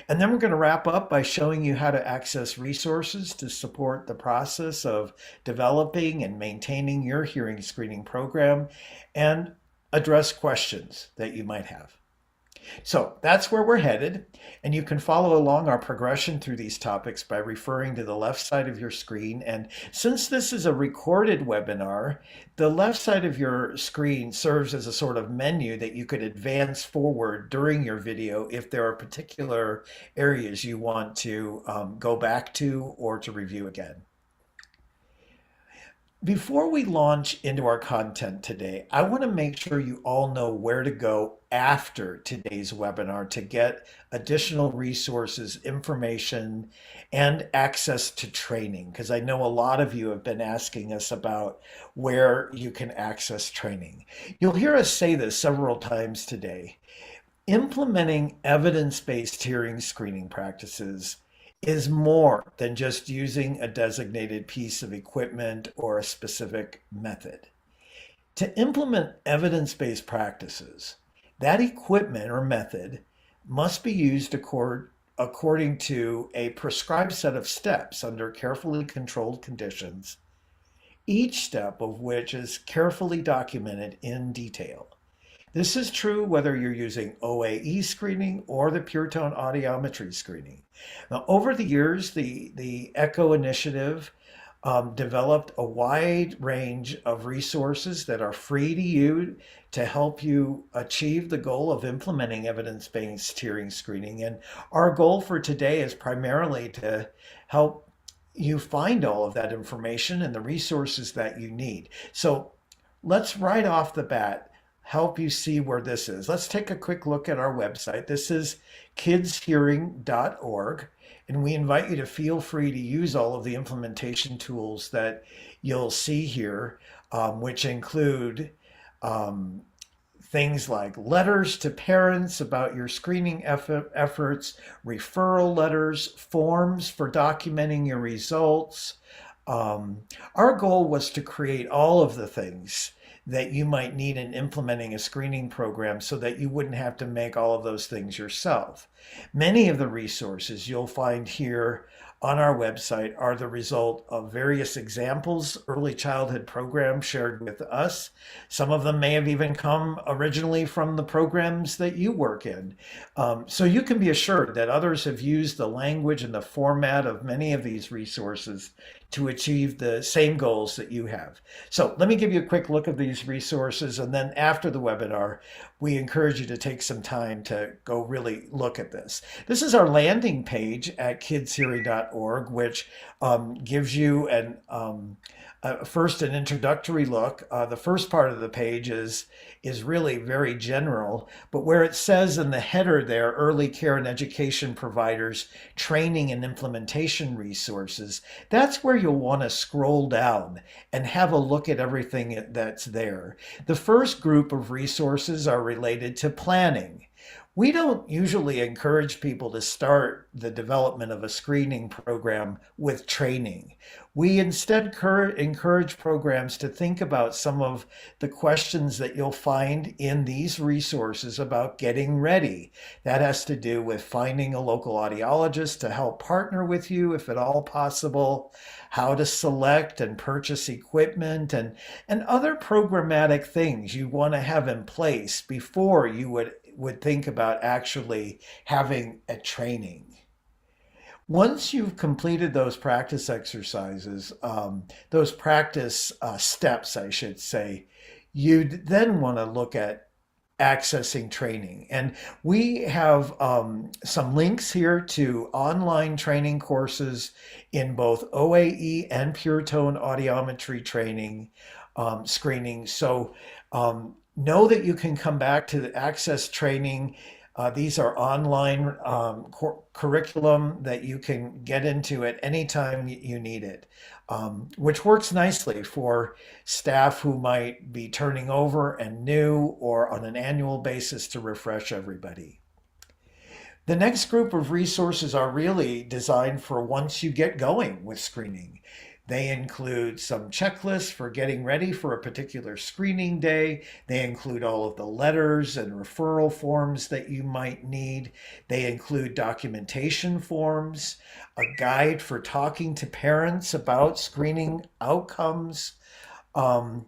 And then we're going to wrap up by showing you how to access resources to support the process of developing and maintaining your hearing screening program and address questions that you might have. So that's where we're headed, and you can follow along our progression through these topics by referring to the left side of your screen. And since this is a recorded webinar, the left side of your screen serves as a sort of menu that you could advance forward during your video if there are particular areas you want to go back to or to review again. Before we launch into our content today, I want to make sure you all know where to go after today's webinar to get additional resources, information, and access to training, because I know a lot of you have been asking us about where you can access training. You'll hear us say this several times today. Implementing evidence-based hearing screening practices is more than just using a designated piece of equipment or a specific method. To implement evidence-based practices, that equipment or method must be used according to a prescribed set of steps under carefully controlled conditions, each step of which is carefully documented in detail. This is true whether you're using OAE screening or the PureTone audiometry screening. Now, over the years, the ECHO initiative developed a wide range of resources that are free to you to help you achieve the goal of implementing evidence-based hearing screening. And our goal for today is primarily to help you find all of that information and the resources that you need. So let's right off the bat help you see where this is. Let's take a quick look at our website. This is kidshearing.org, and we invite you to feel free to use all of the implementation tools that you'll see here, which include things like letters to parents about your screening efforts, referral letters, forms for documenting your results. Our goal was to create all of the things that you might need in implementing a screening program so that you wouldn't have to make all of those things yourself. Many of the resources you'll find here on our website are the result of various examples, early childhood programs shared with us. Some of them may have even come originally from the programs that you work in. So you can be assured that others have used the language and the format of many of these resources to achieve the same goals that you have. So let me give you a quick look at these resources, and then after the webinar, we encourage you to take some time to go really look at this. This is our landing page at kidshearing.org, which gives you first an introductory look. The first part of the page is really very general, but where it says in the header there, early care and education providers, training and implementation resources, that's where you'll want to scroll down and have a look at everything that's there. The first group of resources are related to planning. We don't usually encourage people to start the development of a screening program with training. We instead encourage programs to think about some of the questions that you'll find in these resources about getting ready. That has to do with finding a local audiologist to help partner with you, if at all possible, how to select and purchase equipment, and other programmatic things you want to have in place before you would think about actually having a training. Once you've completed those practice exercises, those practice steps, I should say, you'd then want to look at accessing training. And we have some links here to online training courses in both OAE and PureTone audiometry training screening. So know that you can come back to the access training. These are online curriculum that you can get into at any time you need it, which works nicely for staff who might be turning over and new, or on an annual basis to refresh everybody. The next group of resources are really designed for once you get going with screening. They include some checklists for getting ready for a particular screening day. They include all of the letters and referral forms that you might need. They include documentation forms, a guide for talking to parents about screening outcomes, um,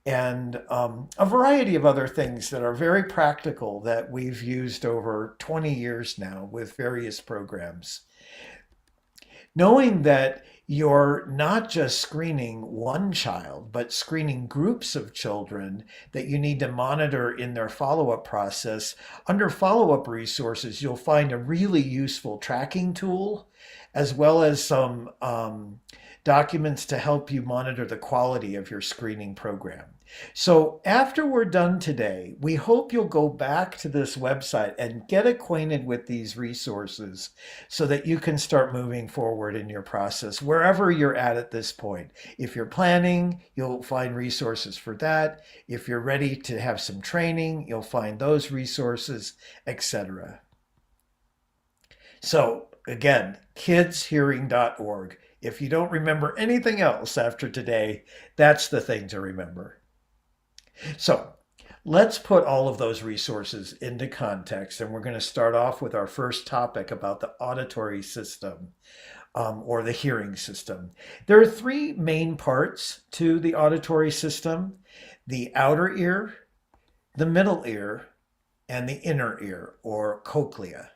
and a variety of other things that are very practical that we've used over 20 years now with various programs. Knowing that you're not just screening one child, but screening groups of children that you need to monitor in their follow up process. Under follow up resources, you'll find a really useful tracking tool, as well as some documents to help you monitor the quality of your screening program. So after we're done today, we hope you'll go back to this website and get acquainted with these resources so that you can start moving forward in your process wherever you're at this point. If you're planning, you'll find resources for that. If you're ready to have some training, you'll find those resources, etc. So again, kidshearing.org. If you don't remember anything else after today, that's the thing to remember. So let's put all of those resources into context, and we're going to start off with our first topic about the auditory system, or the hearing system. There are three main parts to the auditory system: the outer ear, the middle ear, and the inner ear, or cochlea.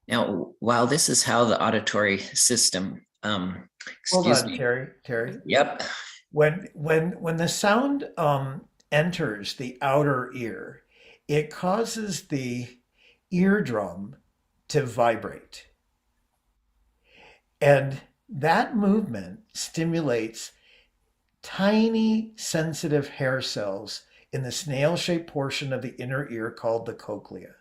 Now, while this is how the auditory system, Hold excuse on, me. Terry. Yep. When the sound enters the outer ear, it causes the eardrum to vibrate. And that movement stimulates tiny sensitive hair cells in the snail-shaped portion of the inner ear called the cochlea.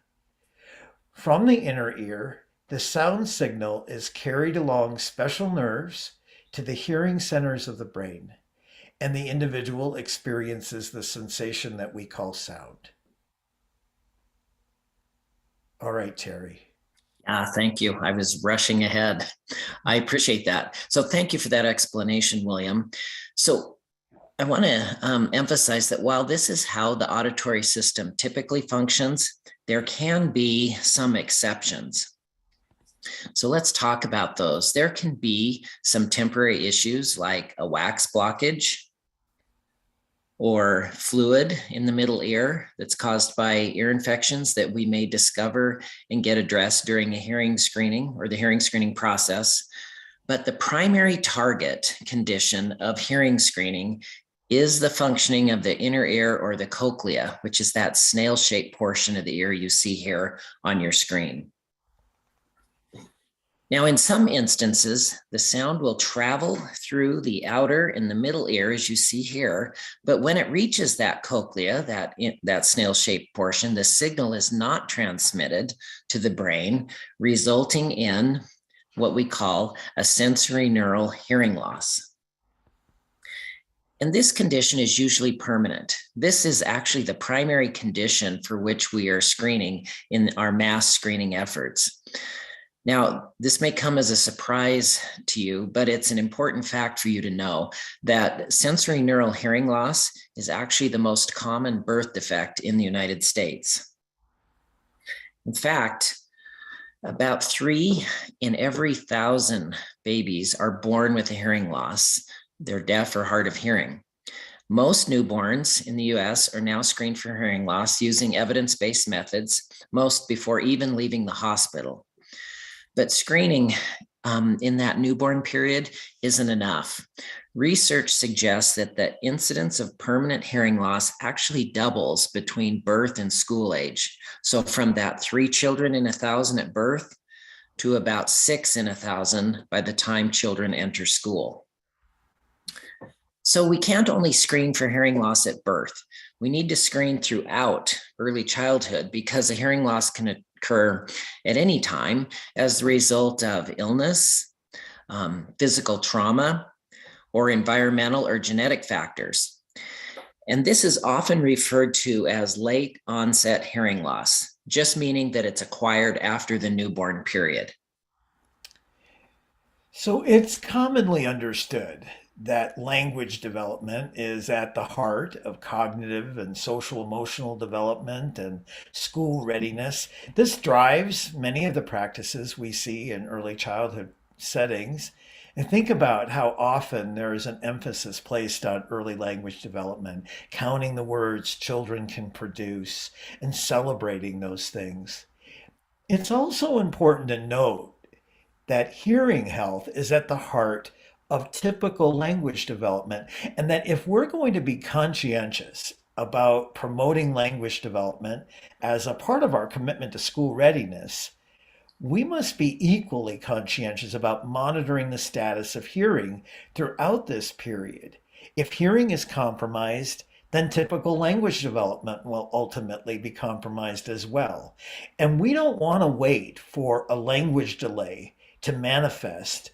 From the inner ear, the sound signal is carried along special nerves to the hearing centers of the brain, and the individual experiences the sensation that we call sound. All right, Terry. Thank you. I was rushing ahead. I appreciate that. So thank you for that explanation, William. So I want to emphasize that while this is how the auditory system typically functions, there can be some exceptions. So let's talk about those. There can be some temporary issues like a wax blockage or fluid in the middle ear that's caused by ear infections that we may discover and get addressed during a hearing screening or the hearing screening process. But the primary target condition of hearing screening is the functioning of the inner ear, or the cochlea, which is that snail-shaped portion of the ear you see here on your screen. Now, in some instances, the sound will travel through the outer and the middle ear, as you see here, but when it reaches that cochlea, that snail-shaped portion, the signal is not transmitted to the brain, resulting in what we call a sensorineural hearing loss. And this condition is usually permanent. This is actually the primary condition for which we are screening in our mass screening efforts. Now, this may come as a surprise to you, but it's an important fact for you to know that sensorineural hearing loss is actually the most common birth defect in the United States. In fact, about 3 in every 1,000 babies are born with a hearing loss. They're deaf or hard of hearing. Most newborns in the US are now screened for hearing loss using evidence-based methods, most before even leaving the hospital. But screening in that newborn period isn't enough. Research suggests that the incidence of permanent hearing loss actually doubles between birth and school age. So from that 3 children in 1,000 at birth to about 6 in 1,000 by the time children enter school. So we can't only screen for hearing loss at birth. We need to screen throughout early childhood because a hearing loss can occur at any time as a result of illness, physical trauma, or environmental or genetic factors. And this is often referred to as late onset hearing loss, just meaning that it's acquired after the newborn period. So it's commonly understood that language development is at the heart of cognitive and social emotional development and school readiness. This drives many of the practices we see in early childhood settings. And think about how often there is an emphasis placed on early language development, counting the words children can produce and celebrating those things. It's also important to note that hearing health is at the heart of typical language development, and that if we're going to be conscientious about promoting language development as a part of our commitment to school readiness, we must be equally conscientious about monitoring the status of hearing throughout this period. If hearing is compromised, then typical language development will ultimately be compromised as well. And we don't want to wait for a language delay to manifest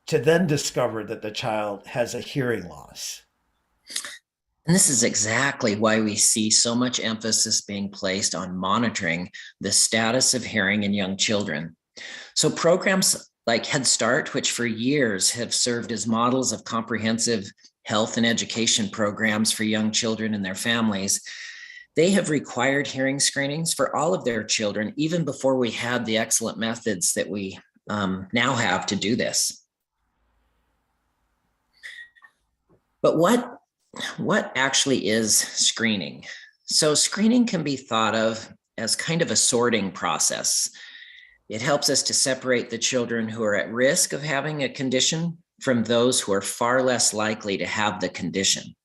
to then discover that the child has a hearing loss. And this is exactly why we see so much emphasis being placed on monitoring the status of hearing in young children. So programs like Head Start, which for years have served as models of comprehensive health and education programs for young children and their families, they have required hearing screenings for all of their children, even before we had the excellent methods that we now have to do this. But what actually is screening? So screening can be thought of as kind of a sorting process. It helps us to separate the children who are at risk of having a condition from those who are far less likely to have the condition.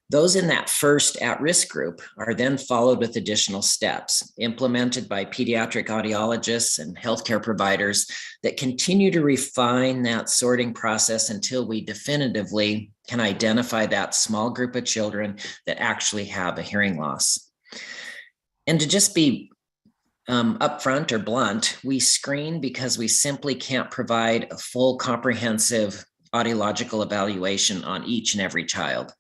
Those in that first at-risk group are then followed with additional steps implemented by pediatric audiologists and healthcare providers that continue to refine that sorting process until we definitively can identify that small group of children that actually have a hearing loss. And to just be upfront or blunt, we screen because we simply can't provide a full comprehensive audiological evaluation on each and every child.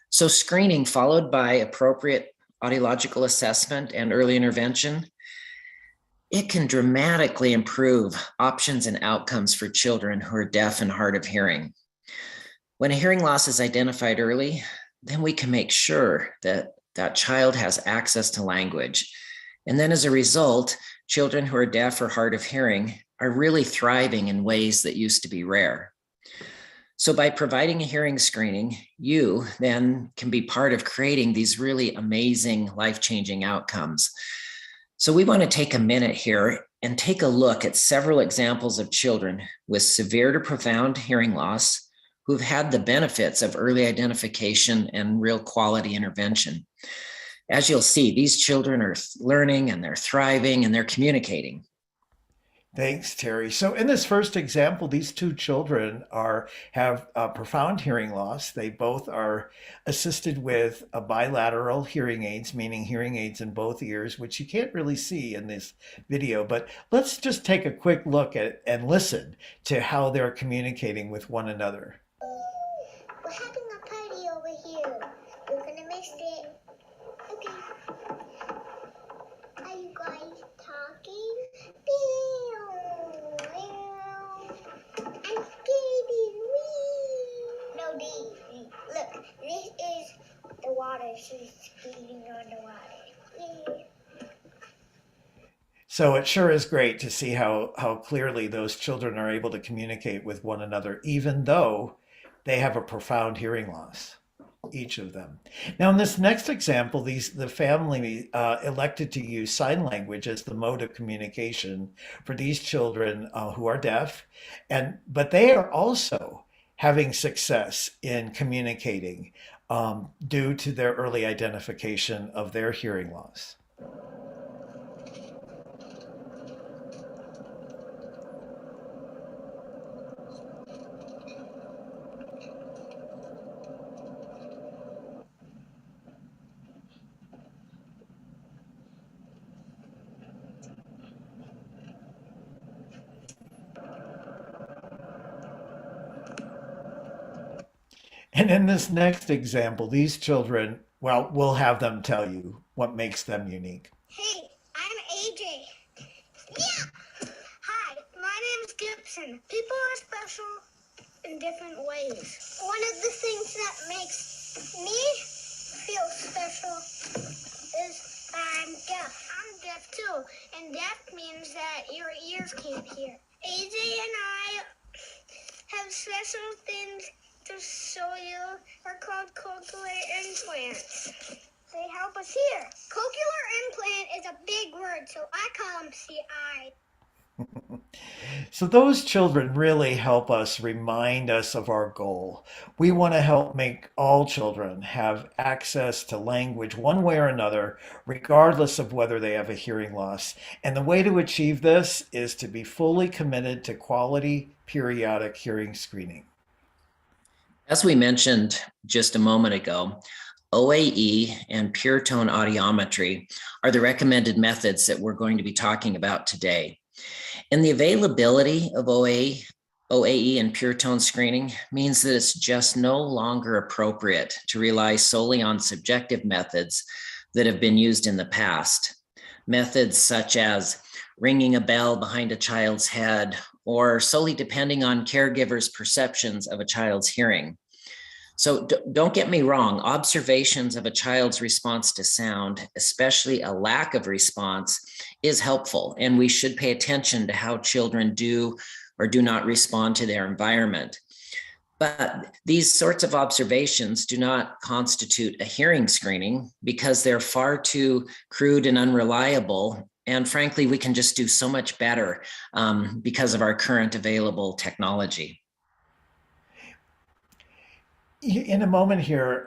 So screening followed by appropriate audiological assessment and early intervention, it can dramatically improve options and outcomes for children who are deaf and hard of hearing. When a hearing loss is identified early, then we can make sure that that child has access to language. And then as a result, children who are deaf or hard of hearing are really thriving in ways that used to be rare. So by providing a hearing screening, you then can be part of creating these really amazing life-changing outcomes. So we want to take a minute here and take a look at several examples of children with severe to profound hearing loss who've had the benefits of early identification and real quality intervention. As you'll see, these children are learning and they're thriving and they're communicating. Thanks, Terry. So in this first example, these two children have a profound hearing loss. They both are assisted with a bilateral hearing aids, meaning hearing aids in both ears, which you can't really see in this video. But let's just take a quick look at and listen to how they're communicating with one another. We're having a party over here. We're gonna mix it. Okay. Are you guys talking? I'm skating. Wee. No, Dee. Look, this is the water. She's skating on the water. Wee. So it sure is great to see how clearly those children are able to communicate with one another, even though they have a profound hearing loss, each of them. Now, in this next example, the family elected to use sign language as the mode of communication for these children who are deaf, but they are also having success in communicating due to their early identification of their hearing loss. And in this next example, these children, well, we'll have them tell you what makes them unique. Hey, I'm AJ. Yeah. Hi, my listen, people are special in different ways. One of the things that makes me feel special is I'm deaf. I'm deaf too, and deaf means that your ears can't hear. AJ and I have special things to show you. Are called cochlear implants. They help us hear. Cochlear implant is a big word, so I call them CI. So those children really help us remind us of our goal. We want to help make all children have access to language one way or another, regardless of whether they have a hearing loss. And the way to achieve this is to be fully committed to quality periodic hearing screening. As we mentioned just a moment ago, OAE and pure tone audiometry are the recommended methods that we're going to be talking about today. And the availability of OAE and pure tone screening means that it's just no longer appropriate to rely solely on subjective methods that have been used in the past. Methods such as ringing a bell behind a child's head or solely depending on caregivers' perceptions of a child's hearing. So don't get me wrong, observations of a child's response to sound, especially a lack of response, is helpful, and we should pay attention to how children do or do not respond to their environment. But these sorts of observations do not constitute a hearing screening because they're far too crude and unreliable. And frankly, we can just do so much better because of our current available technology. In a moment here,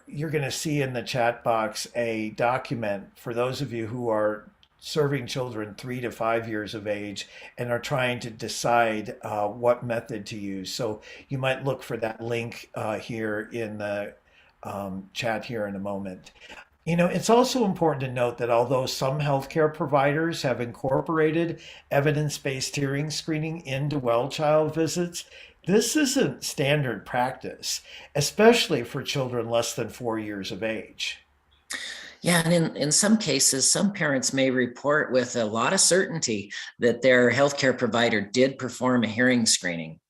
you're going to see in the chat box a document for those of you who are serving children 3 to 5 years of age and are trying to decide what method to use. So you might look for that link here in the chat here in a moment. You know, it's also important to note that although some healthcare providers have incorporated evidence-based hearing screening into well child visits, this isn't standard practice, especially for children less than 4 years of age. Yeah, and in some cases, some parents may report with a lot of certainty that their healthcare provider did perform a hearing screening.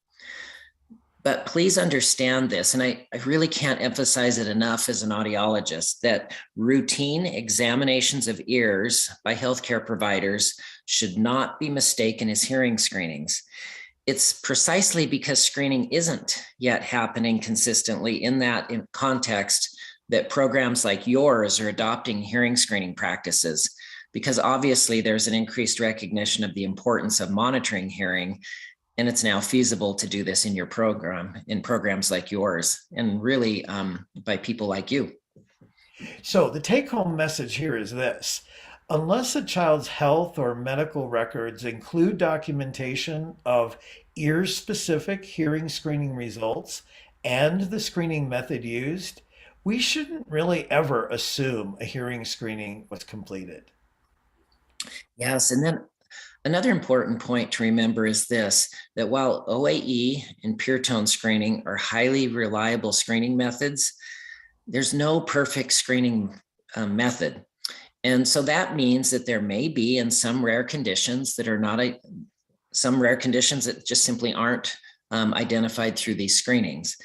But please understand this, and I really can't emphasize it enough as an audiologist, that routine examinations of ears by healthcare providers should not be mistaken as hearing screenings. It's precisely because screening isn't yet happening consistently in that context that programs like yours are adopting hearing screening practices, because obviously there's an increased recognition of the importance of monitoring hearing, and it's now feasible to do this in your program, in programs like yours, and really by people like you. So the take-home message here is this. Unless a child's health or medical records include documentation of ear-specific hearing screening results and the screening method used, we shouldn't really ever assume a hearing screening was completed. Yes, and then another important point to remember is this, that while OAE and pure tone screening are highly reliable screening methods, there's no perfect screening method. And so that means that there may be in some rare conditions that are not some rare conditions that just simply aren't identified through these screenings.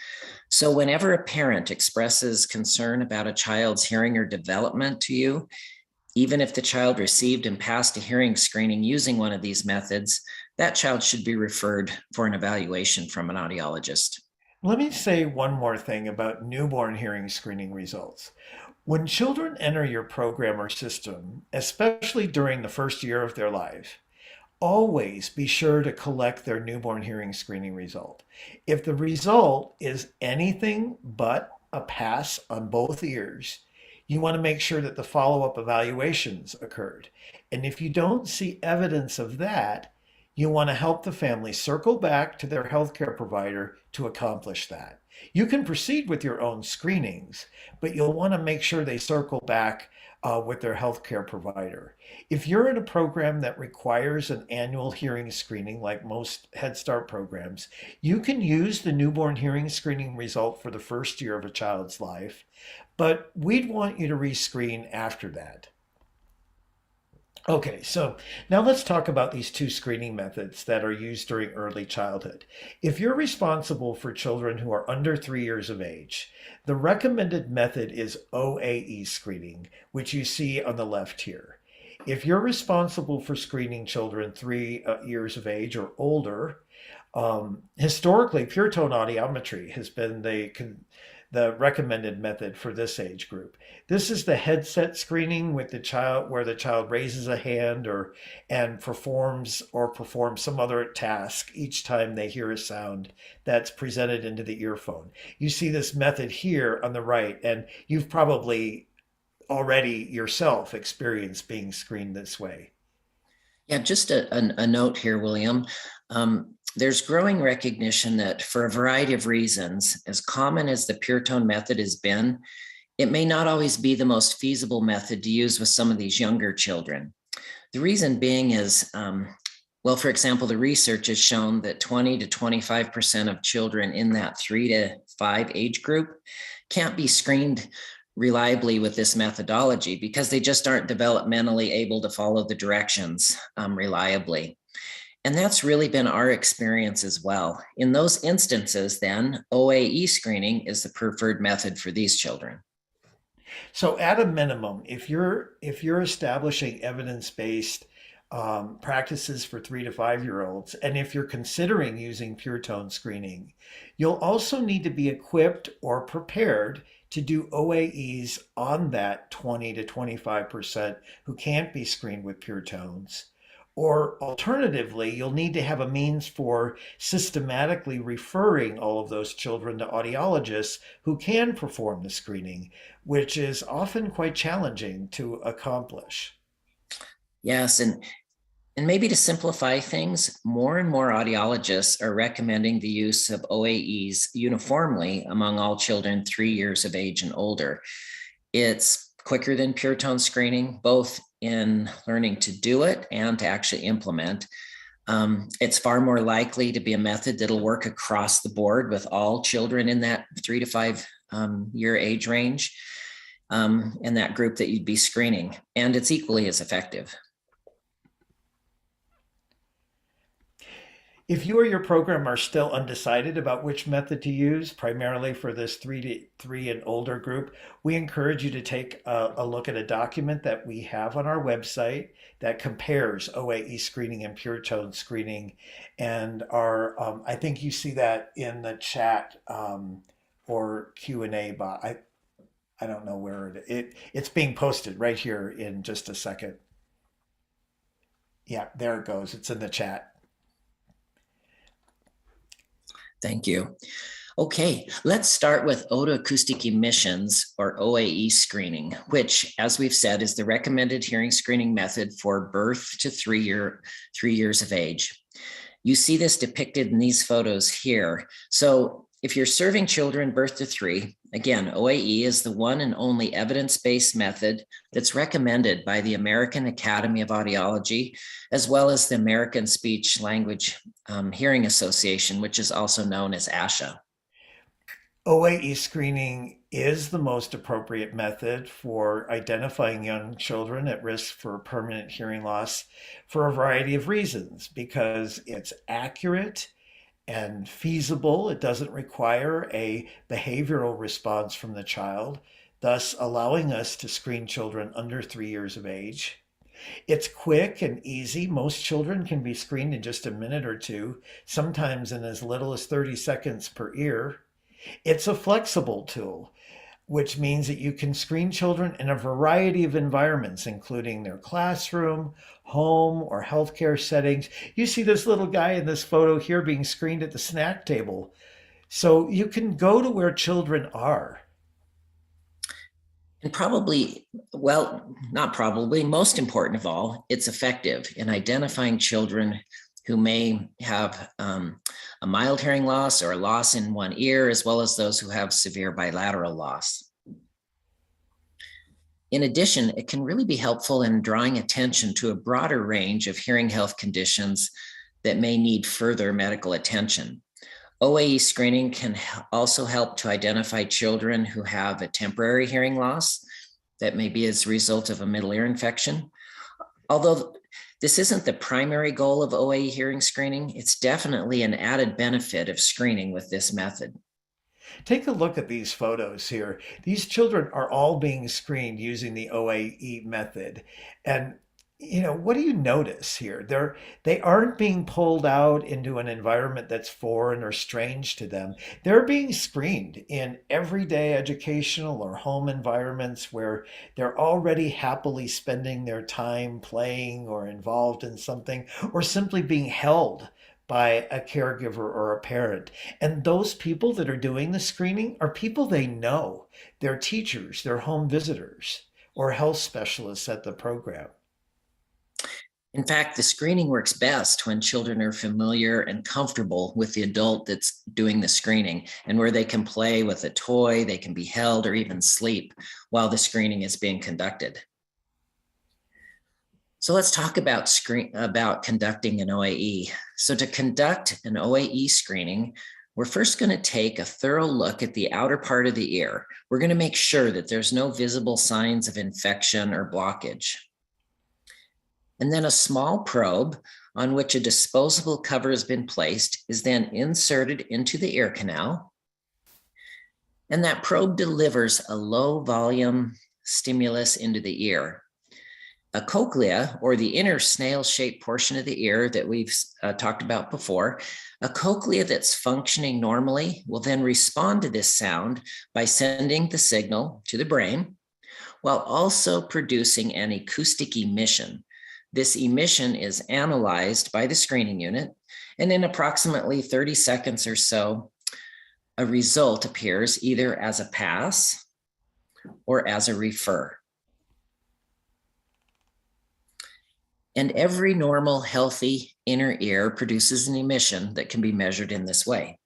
So whenever a parent expresses concern about a child's hearing or development to you, even if the child received and passed a hearing screening using one of these methods, that child should be referred for an evaluation from an audiologist. Let me say one more thing about newborn hearing screening results. When children enter your program or system, especially during the first year of their life, always be sure to collect their newborn hearing screening result. If the result is anything but a pass on both ears, you want to make sure that the follow-up evaluations occurred. And if you don't see evidence of that, you want to help the family circle back to their healthcare provider to accomplish that. You can proceed with your own screenings, but you'll want to make sure they circle back with their healthcare provider. If you're in a program that requires an annual hearing screening, like most Head Start programs, you can use the newborn hearing screening result for the first year of a child's life, but we'd want you to rescreen after that. Okay, so now let's talk about these two screening methods that are used during early childhood. If you're responsible for children who are under 3 years of age, the recommended method is OAE screening, which you see on the left here. If you're responsible for screening children 3 years of age or older, historically, pure tone audiometry has been the recommended method for this age group. This is the headset screening with the child, where the child raises a hand and performs some other task each time they hear a sound that's presented into the earphone. You see this method here on the right, and you've probably already yourself experienced being screened this way. Yeah, just a note here, William. There's growing recognition that for a variety of reasons, as common as the pure tone method has been, it may not always be the most feasible method to use with some of these younger children. The reason being is, well, for example, the research has shown that 20 to 25% of children in that 3 to 5 age group can't be screened reliably with this methodology because they just aren't developmentally able to follow the directions reliably. And that's really been our experience as well. In those instances, then, OAE screening is the preferred method for these children. So at a minimum, if you're establishing evidence-based practices for 3 to 5 year olds, and if you're considering using pure tone screening, you'll also need to be equipped or prepared to do OAEs on that 20 to 25% who can't be screened with pure tones. Or alternatively, you'll need to have a means for systematically referring all of those children to audiologists who can perform the screening, which is often quite challenging to accomplish. Yes, and maybe to simplify things, more and more audiologists are recommending the use of OAEs uniformly among all children 3 years of age and older. It's quicker than pure tone screening, both in learning to do it and to actually implement. It's far more likely to be a method that'll work across the board with all children in that 3 to 5 year age range, in that group that you'd be screening, and it's equally as effective. If you or your program are still undecided about which method to use, primarily for this 3 and older group, we encourage you to take a look at a document that we have on our website that compares OAE screening and pure tone screening. And I think you see that in the chat or Q&A box. I don't know where it's being posted right here in just a second. Yeah, there it goes. It's in the chat. Thank you. Okay, let's start with otoacoustic emissions, or OAE screening, which, as we've said, is the recommended hearing screening method for birth to 3 years of age. You see this depicted in these photos here. So if you're serving children birth to 3, again, OAE is the one and only evidence-based method that's recommended by the American Academy of Audiology, as well as the American Speech Language Hearing Association, which is also known as ASHA. OAE screening is the most appropriate method for identifying young children at risk for permanent hearing loss for a variety of reasons, because it's accurate and feasible. It doesn't require a behavioral response from the child, thus allowing us to screen children under 3 years of age. It's quick and easy. Most children can be screened in just a minute or two, sometimes in as little as 30 seconds per ear. It's a flexible tool, which means that you can screen children in a variety of environments, including their classroom, home, or healthcare settings. You see this little guy in this photo here being screened at the snack table. So you can go to where children are. And probably, well, not probably, most important of all, it's effective in identifying children who may have a mild hearing loss or a loss in one ear, as well as those who have severe bilateral loss. In addition, it can really be helpful in drawing attention to a broader range of hearing health conditions that may need further medical attention. OAE screening can also help to identify children who have a temporary hearing loss that may be as a result of a middle ear infection, Although this isn't the primary goal of OAE hearing screening, it's definitely an added benefit of screening with this method. Take a look at these photos here. These children are all being screened using the OAE method. And what do you notice here? They aren't being pulled out into an environment that's foreign or strange to them. They're being screened in everyday educational or home environments where they're already happily spending their time playing or involved in something, or simply being held by a caregiver or a parent. And those people that are doing the screening are people they know. They're teachers, they're home visitors, or health specialists at the program. In fact, the screening works best when children are familiar and comfortable with the adult that's doing the screening, and where they can play with a toy, they can be held, or even sleep while the screening is being conducted. So let's talk about conducting an OAE. So to conduct an OAE screening, we're first going to take a thorough look at the outer part of the ear. We're going to make sure that there's no visible signs of infection or blockage. And then a small probe on which a disposable cover has been placed is then inserted into the ear canal. And that probe delivers a low volume stimulus into the ear. A cochlea, or the inner snail-shaped portion of the ear that we've talked about before, a cochlea that's functioning normally will then respond to this sound by sending the signal to the brain, while also producing an acoustic emission. This emission is analyzed by the screening unit, and in approximately 30 seconds or so, a result appears either as a pass or as a refer. And every normal, healthy inner ear produces an emission that can be measured in this way.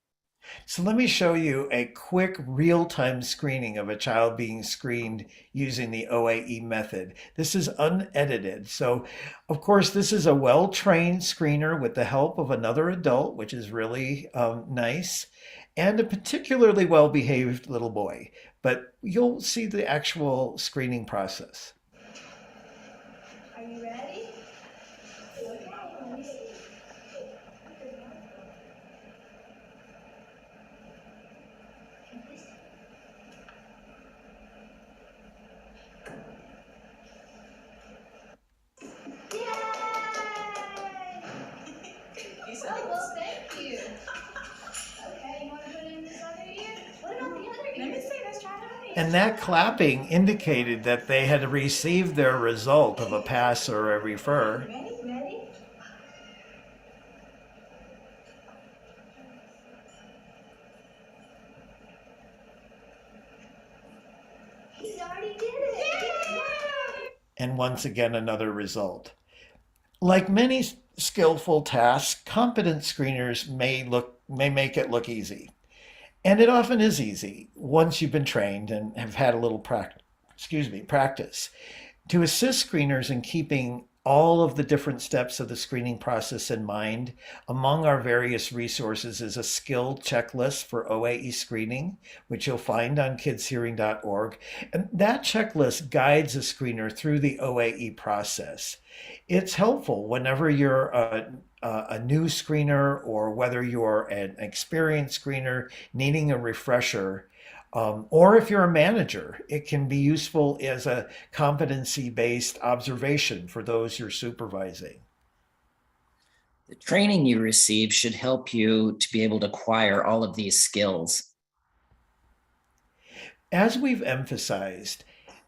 So let me show you a quick real-time screening of a child being screened using the OAE method. This is unedited. So of course, this is a well-trained screener with the help of another adult, which is really nice, and a particularly well-behaved little boy. But you'll see the actual screening process. Are you ready? Okay, let me see. Oh, well, thank you. Okay, you want to put it in this other ear? What about the other ear? Let me see, let's try it on. And that clapping indicated that they had received their result of a pass or a refer. Ready? Ready? He's already did it. Yeah! And once again, another result. Like many skillful tasks, competent screeners may make it look easy. And it often is easy once you've been trained and have had a little practice. To assist screeners in keeping all of the different steps of the screening process in mind, among our various resources is a skill checklist for OAE screening, which you'll find on kidshearing.org. And that checklist guides a screener through the OAE process. It's helpful whenever you're a new screener, or whether you're an experienced screener needing a refresher, or if you're a manager. It can be useful as a competency-based observation for those you're supervising. The training you receive should help you to be able to acquire all of these skills. As we've emphasized,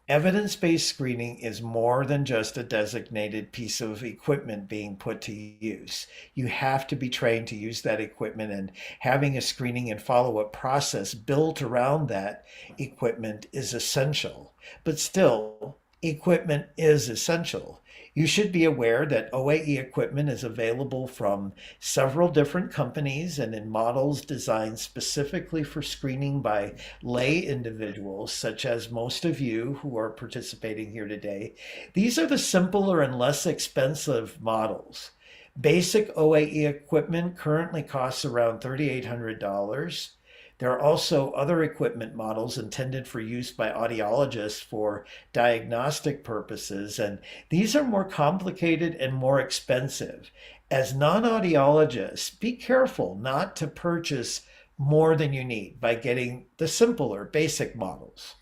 evidence-based screening is more than just a designated piece of equipment being put to use. You have to be trained to use that equipment, and having a screening and follow-up process built around that equipment is essential. But still, equipment is essential. You should be aware that OAE equipment is available from several different companies and in models designed specifically for screening by lay individuals, such as most of you who are participating here today. These are the simpler and less expensive models. Basic OAE equipment currently costs around $3,800. There are also other equipment models intended for use by audiologists for diagnostic purposes, and these are more complicated and more expensive. As non audiologists, be careful not to purchase more than you need by getting the simpler, basic models.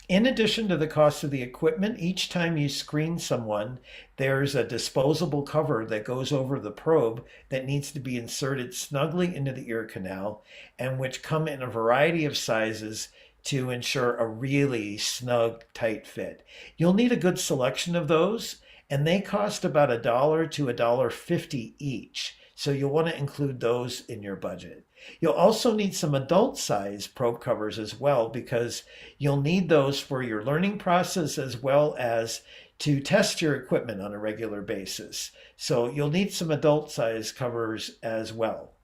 In addition to the cost of the equipment, each time you screen someone, there's a disposable cover that goes over the probe that needs to be inserted snugly into the ear canal, and which come in a variety of sizes to ensure a really snug, tight fit. You'll need a good selection of those, and they cost about $1 to $1.50 each. So you'll want to include those in your budget. You'll also need some adult size probe covers as well, because you'll need those for your learning process as well as to test your equipment on a regular basis. So you'll need some adult size covers as well.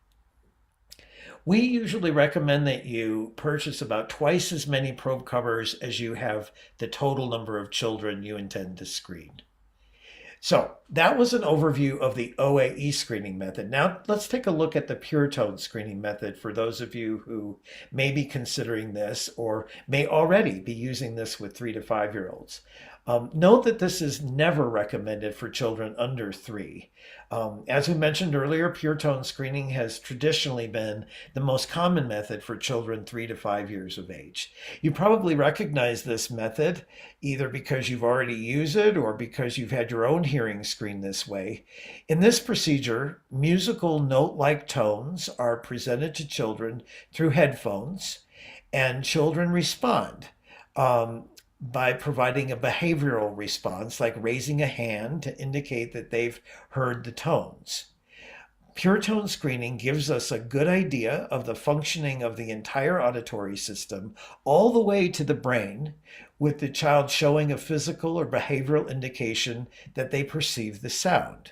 We usually recommend that you purchase about twice as many probe covers as you have the total number of children you intend to screen. So that was an overview of the OAE screening method. Now let's take a look at the PureTone screening method for those of you who may be considering this or may already be using this with 3 to 5 year olds. Note that this is never recommended for children under 3. As we mentioned earlier, PureTone screening has traditionally been the most common method for children 3 to 5 years of age. You probably recognize this method either because you've already used it or because you've had your own hearing screened this way. In this procedure, musical note-like tones are presented to children through headphones, and children respond by providing a behavioral response, like raising a hand to indicate that they've heard the tones. PureTone screening gives us a good idea of the functioning of the entire auditory system all the way to the brain, with the child showing a physical or behavioral indication that they perceive the sound.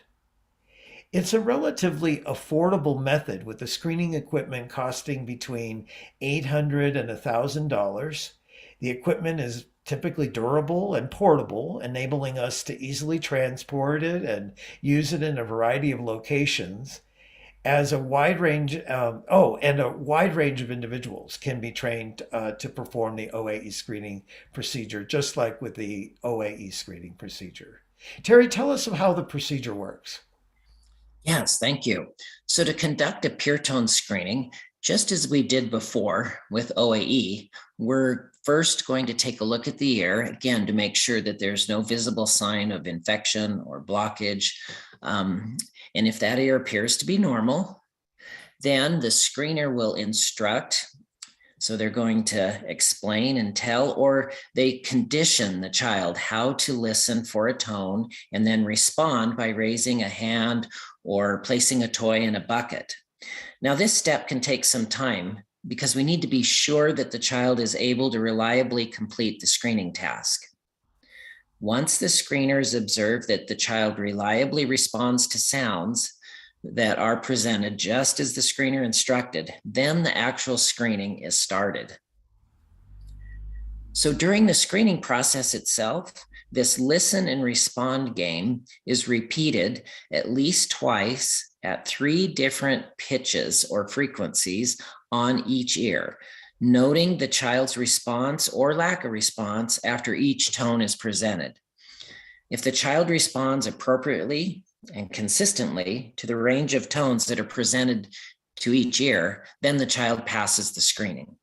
It's a relatively affordable method, with the screening equipment costing between $800 and $1,000. The equipment is typically durable and portable, enabling us to easily transport it and use it in a variety of locations. As a wide range, and a wide range of individuals can be trained to perform the OAE screening procedure, just like with the OAE screening procedure. Terry, tell us how the procedure works. Yes, thank you. So to conduct a PureTone screening, just as we did before with OAE, we're first going to take a look at the ear, again, to make sure that there's no visible sign of infection or blockage. And if that ear appears to be normal, then the screener will instruct. So they're going to explain and tell, or they condition the child how to listen for a tone and then respond by raising a hand or placing a toy in a bucket. Now, this step can take some time because we need to be sure that the child is able to reliably complete the screening task. Once the screeners observe that the child reliably responds to sounds that are presented just as the screener instructed, then the actual screening is started. So during the screening process itself, this listen and respond game is repeated at least twice at 3 different pitches or frequencies on each ear, noting the child's response or lack of response after each tone is presented. If the child responds appropriately and consistently to the range of tones that are presented to each ear, then the child passes the screening.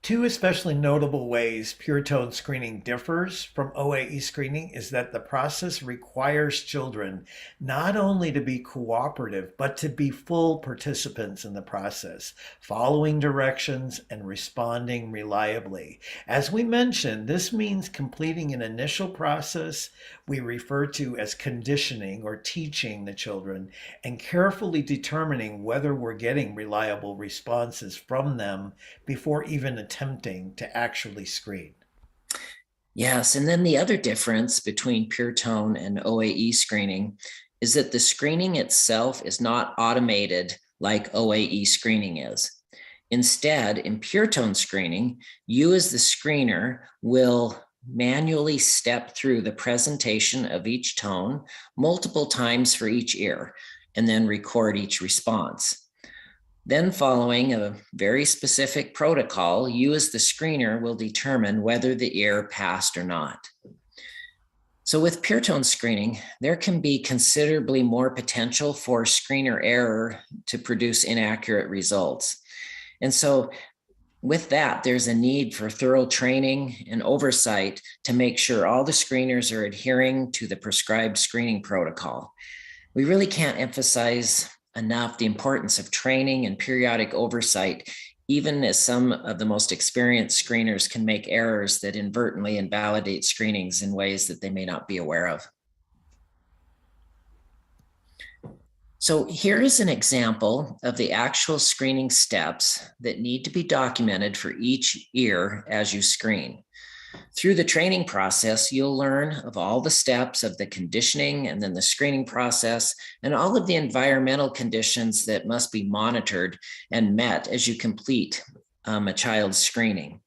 2 especially notable ways PureTone screening differs from OAE screening is that the process requires children not only to be cooperative, but to be full participants in the process, following directions and responding reliably. As we mentioned, this means completing an initial process we refer to as conditioning or teaching the children, and carefully determining whether we're getting reliable responses from them before even attempting to actually screen. Yes, and then the other difference between PureTone and OAE screening is that the screening itself is not automated like OAE screening is. Instead, in PureTone screening, you as the screener will manually step through the presentation of each tone multiple times for each ear, and then record each response. Then following a very specific protocol, you as the screener will determine whether the ear passed or not. So with pure tone screening, there can be considerably more potential for screener error to produce inaccurate results. And so with that, there's a need for thorough training and oversight to make sure all the screeners are adhering to the prescribed screening protocol. We really can't emphasize enough the importance of training and periodic oversight, even as some of the most experienced screeners can make errors that inadvertently invalidate screenings in ways that they may not be aware of. So here is an example of the actual screening steps that need to be documented for each ear as you screen. Through the training process, you'll learn of all the steps of the conditioning and then the screening process and all of the environmental conditions that must be monitored and met as you complete a child's screening.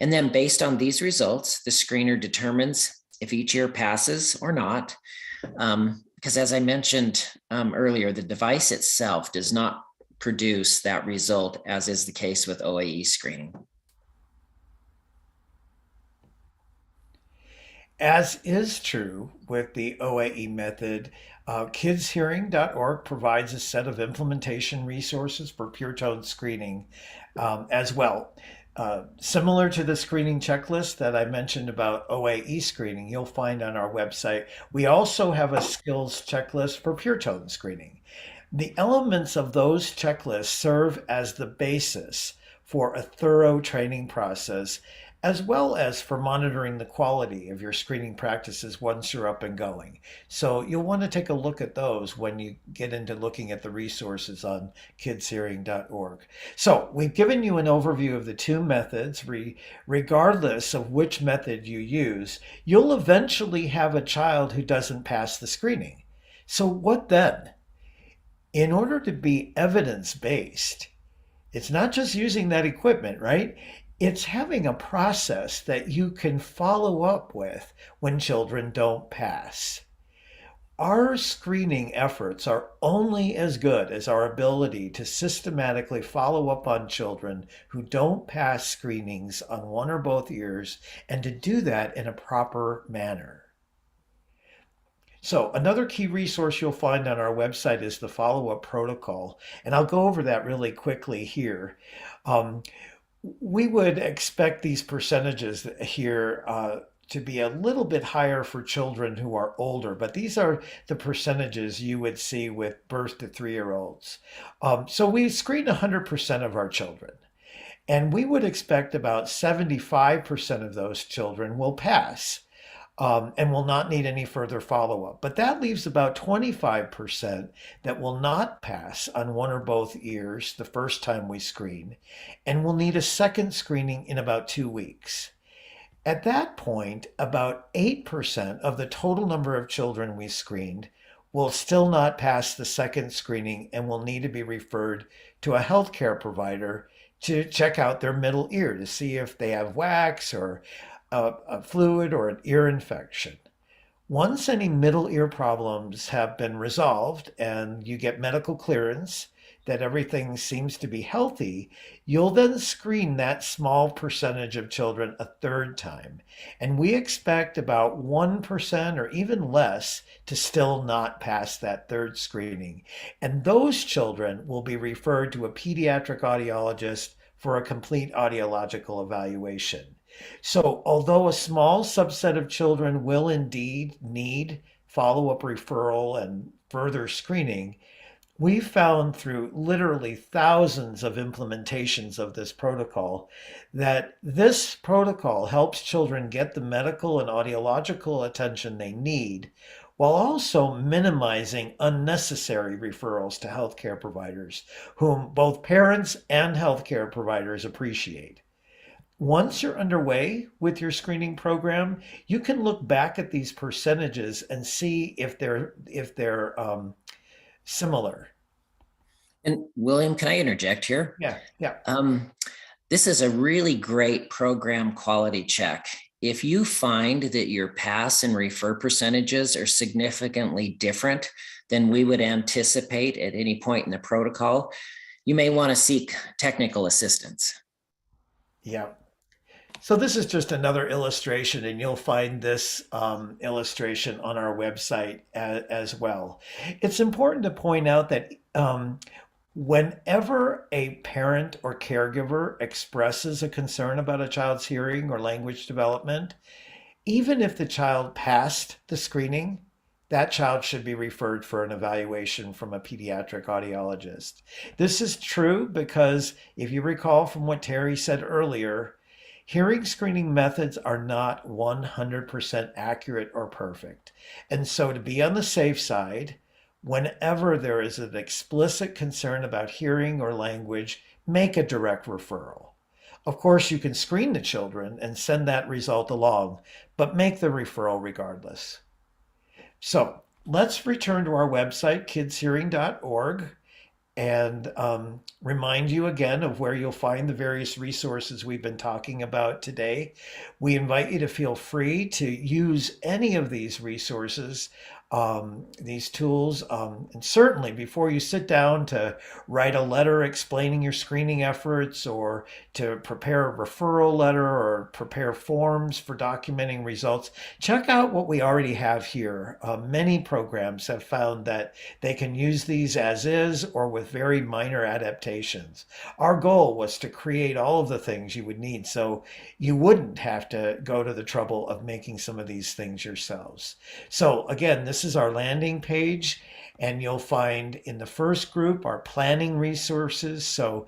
And then based on these results, the screener determines if each ear passes or not. Because as I mentioned earlier, the device itself does not produce that result, as is the case with OAE screening. As is true with the OAE method, kidshearing.org provides a set of implementation resources for pure tone screening as well. Similar to the screening checklist that I mentioned about OAE screening, you'll find on our website. We also have a skills checklist for pure tone screening. The elements of those checklists serve as the basis for a thorough training process, as well as for monitoring the quality of your screening practices once you're up and going. So you'll want to take a look at those when you get into looking at the resources on kidshearing.org. So we've given you an overview of the two methods. Regardless of which method you use, you'll eventually have a child who doesn't pass the screening. So what then? In order to be evidence-based, it's not just using that equipment, right? It's having a process that you can follow up with when children don't pass. Our screening efforts are only as good as our ability to systematically follow up on children who don't pass screenings on one or both ears, and to do that in a proper manner. So another key resource you'll find on our website is the follow-up protocol, and I'll go over that really quickly here. We would expect these percentages here to be a little bit higher for children who are older, but these are the percentages you would see with birth to 3-year-olds. So we screen 100% of our children, and we would expect about 75% of those children will pass and will not need any further follow-up. But that leaves about 25% that will not pass on one or both ears the first time we screen, and will need a second screening in about 2 weeks. At that point, about 8% of the total number of children we screened will still not pass the second screening and will need to be referred to a healthcare provider to check out their middle ear to see if they have wax or a fluid or an ear infection. Once any middle ear problems have been resolved and you get medical clearance that everything seems to be healthy, you'll then screen that small percentage of children a third time. And we expect about 1% or even less to still not pass that third screening. And those children will be referred to a pediatric audiologist for a complete audiological evaluation. So although a small subset of children will indeed need follow-up referral and further screening, we found through literally thousands of implementations of this protocol that this protocol helps children get the medical and audiological attention they need, while also minimizing unnecessary referrals to healthcare providers, whom both parents and healthcare providers appreciate. Once you're underway with your screening program, you can look back at these percentages and see if they're similar. And William, can I interject here? Yeah. This is a really great program quality check. If you find that your pass and refer percentages are significantly different than we would anticipate at any point in the protocol, you may want to seek technical assistance. Yeah. So this is just another illustration, and you'll find this illustration on our website as well. It's important to point out that whenever a parent or caregiver expresses a concern about a child's hearing or language development, even if the child passed the screening, that child should be referred for an evaluation from a pediatric audiologist. This is true because if you recall from what Terry said earlier, hearing screening methods are not 100% accurate or perfect. And so to be on the safe side, whenever there is an explicit concern about hearing or language, make a direct referral. Of course, you can screen the children and send that result along, but make the referral regardless. So let's return to our website, kidshearing.org, and remind you again of where you'll find the various resources we've been talking about today. We invite you to feel free to use any of these resources, these tools, and certainly before you sit down to write a letter explaining your screening efforts, or to prepare a referral letter, or prepare forms for documenting results, check out what we already have here. Many programs have found that they can use these as is or with very minor adaptations. Our goal was to create all of the things you would need so you wouldn't have to go to the trouble of making some of these things yourselves. So again, this is our landing page, and you'll find in the first group our planning resources. So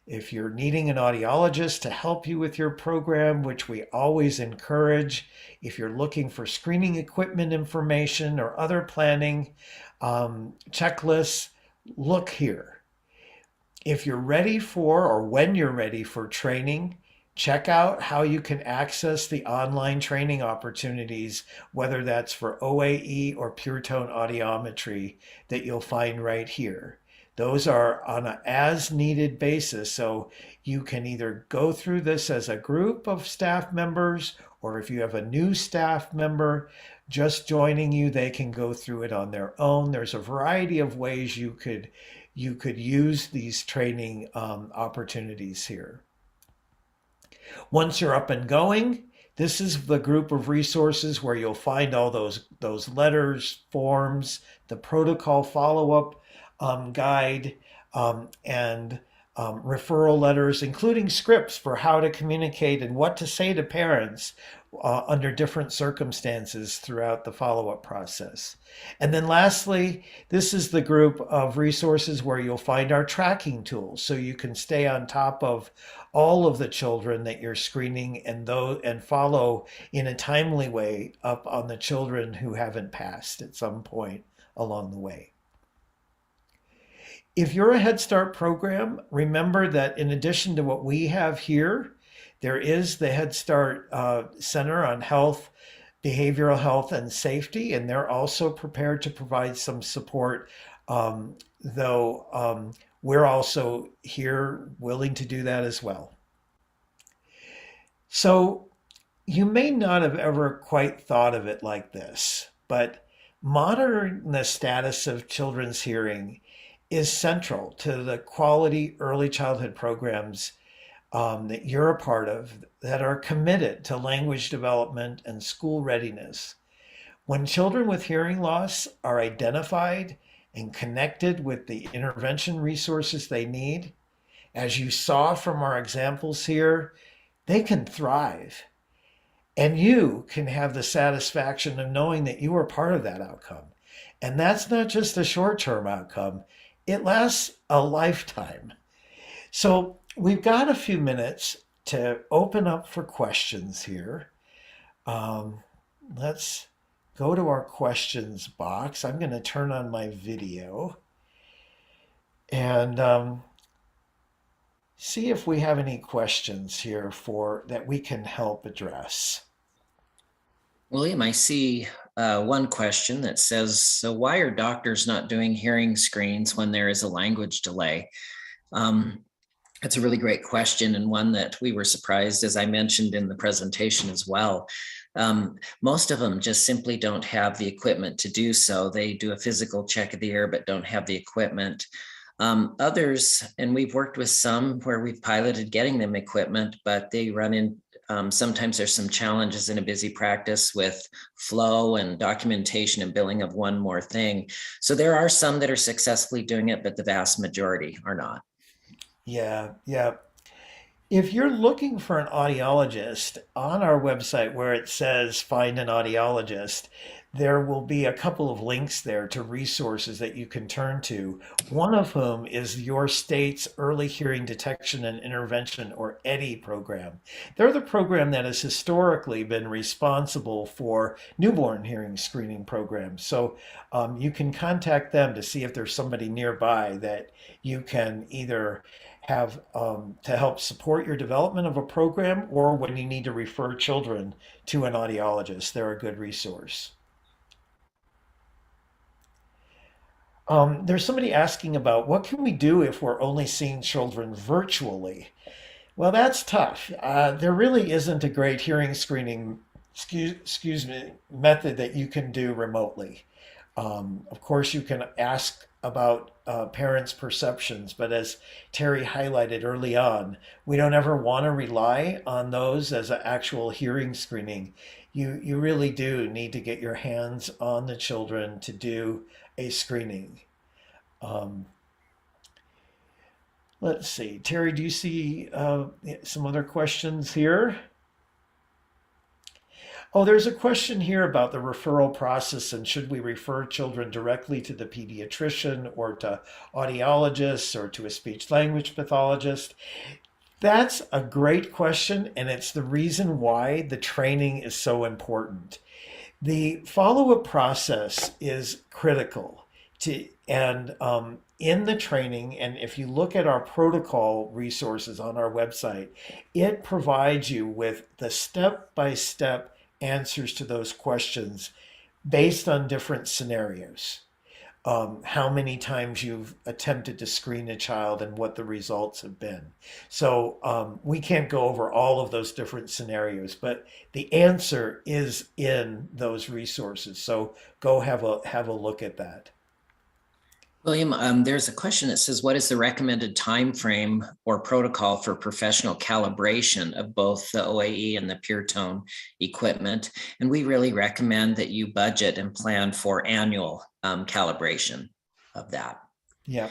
if you're needing an audiologist to help you with your program, which we always encourage, if you're looking for screening equipment information or other planning checklists, look here. If you're ready for, or when you're ready for training, check out how you can access the online training opportunities, whether that's for OAE or Pure Tone audiometry, that you'll find right here. Those are on an as needed basis, so you can either go through this as a group of staff members, or if you have a new staff member just joining you, they can go through it on their own. There's a variety of ways you could use these training opportunities here. Once you're up and going, this is the group of resources where you'll find all those letters, forms, the protocol follow-up guide, and referral letters, including scripts for how to communicate and what to say to parents under different circumstances throughout the follow-up process. And then lastly, this is the group of resources where you'll find our tracking tools, so you can stay on top of all of the children that you're screening and follow in a timely way up on the children who haven't passed at some point along the way. If you're a Head Start program, remember that in addition to what we have here, there is the Head Start Center on Health, Behavioral Health, and Safety, and they're also prepared to provide some support, though we're also here willing to do that as well. So you may not have ever quite thought of it like this, but monitoring the status of children's hearing is central to the quality early childhood programs that you're a part of that are committed to language development and school readiness. When children with hearing loss are identified and connected with the intervention resources they need, as you saw from our examples here, they can thrive. And you can have the satisfaction of knowing that you are part of that outcome. And that's not just a short-term outcome. It lasts a lifetime. So we've got a few minutes to open up for questions here. Let's go to our questions box. I'm going to turn on my video and see if we have any questions here that we can help address. William, I see one question that says, so why are doctors not doing hearing screens when there is a language delay? That's a really great question, and one that we were surprised, as I mentioned in the presentation as well. Most of them just simply don't have the equipment to do so. They do a physical check of the ear, but don't have the equipment. Others, and we've worked with some where we've piloted getting them equipment, but they run in, sometimes there's some challenges in a busy practice with flow and documentation and billing of one more thing. So there are some that are successfully doing it, but the vast majority are not. Yeah, yeah. If you're looking for an audiologist on our website where it says find an audiologist, there will be a couple of links there to resources that you can turn to. One of whom is your state's Early Hearing Detection and Intervention, or EDDI program. They're the program that has historically been responsible for newborn hearing screening programs. So you can contact them to see if there's somebody nearby that you can either have to help support your development of a program, or when you need to refer children to an audiologist, they're a good resource. There's somebody asking about what can we do if we're only seeing children virtually? Well, that's tough. There really isn't a great hearing screening, excuse me, method that you can do remotely. Of course, you can ask about parents' perceptions, but as Terry highlighted early on, we don't ever want to rely on those as an actual hearing screening. You really do need to get your hands on the children to do a screening. Um, let's see, Terry, do you see some other questions here? Oh, there's a question here about the referral process and should we refer children directly to the pediatrician or to audiologists or to a speech language pathologist? That's a great question, and it's the reason why the training is so important. The follow-up process is critical to, and in the training, and if you look at our protocol resources on our website, it provides you with the step-by-step answers to those questions based on different scenarios. How many times you've attempted to screen a child and what the results have been. So we can't go over all of those different scenarios, but the answer is in those resources. So go have a look at that. William, there's a question that says, what is the recommended time frame or protocol for professional calibration of both the OAE and the PureTone equipment? And we really recommend that you budget and plan for annual calibration of that. Yeah.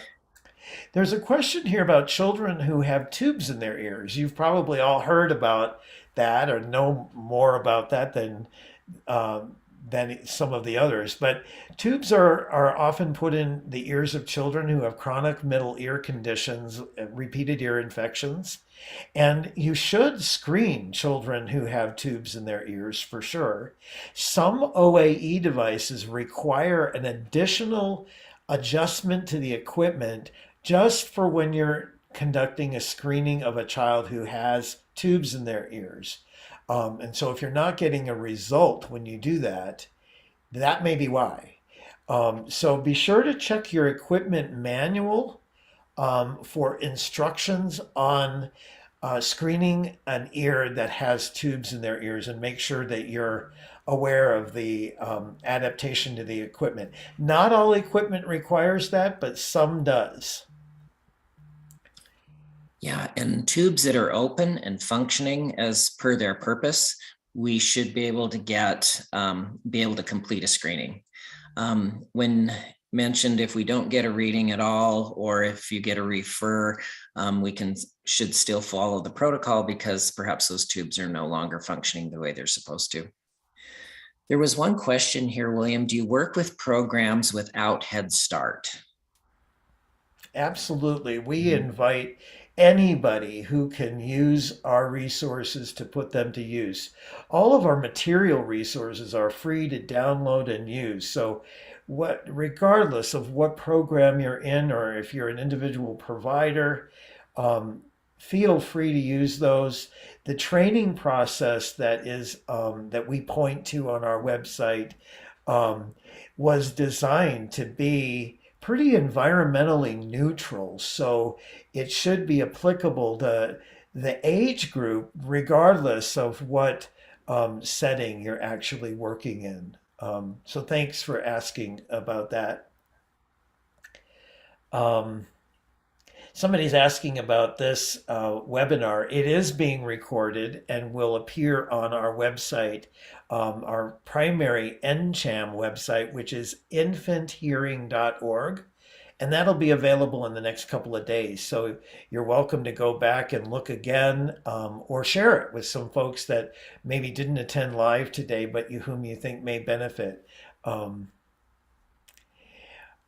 There's a question here about children who have tubes in their ears. You've probably all heard about that or know more about that than some of the others. But tubes are often put in the ears of children who have chronic middle ear conditions, repeated ear infections. And you should screen children who have tubes in their ears for sure. Some OAE devices require an additional adjustment to the equipment just for when you're conducting a screening of a child who has tubes in their ears. And so if you're not getting a result when you do that, that may be why. So be sure to check your equipment manual for instructions on screening an ear that has tubes in their ears, and make sure that you're aware of the adaptation to the equipment. Not all equipment requires that, but some does. Yeah, and tubes that are open and functioning as per their purpose, we should be able to complete a screening. When mentioned, if we don't get a reading at all, or if you get a refer, we should still follow the protocol because perhaps those tubes are no longer functioning the way they're supposed to. There was one question here, William. Do you work with programs without Head Start? Absolutely. We invite anybody who can use our resources to put them to use. All of our material resources are free to download and use. So regardless of what program you're in, or if you're an individual provider, feel free to use those. The training process that we point to on our website was designed to be pretty environmentally neutral. So it should be applicable to the age group, regardless of what setting you're actually working in. So thanks for asking about that. Somebody's asking about this webinar. It is being recorded and will appear on our website, our primary NCHAM website, which is infanthearing.org. And that'll be available in the next couple of days. So you're welcome to go back and look again, or share it with some folks that maybe didn't attend live today, but whom you think may benefit.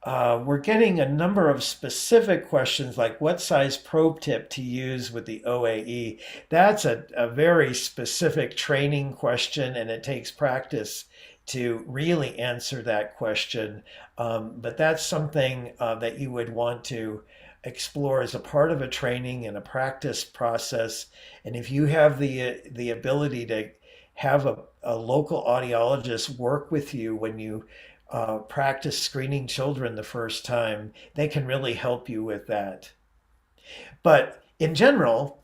We're getting a number of specific questions like what size probe tip to use with the OAE. That's a very specific training question, and it takes practice to really answer that question. But that's something that you would want to explore as a part of a training and a practice process. And if you have the ability to have a local audiologist work with you when you practice screening children the first time, they can really help you with that. But in general,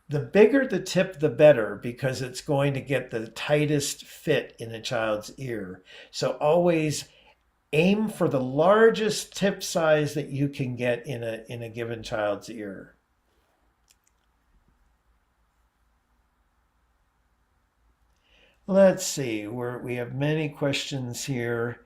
the bigger the tip, the better, because it's going to get the tightest fit in a child's ear. So always aim for the largest tip size that you can get in a given child's ear. Let's see, we have many questions here.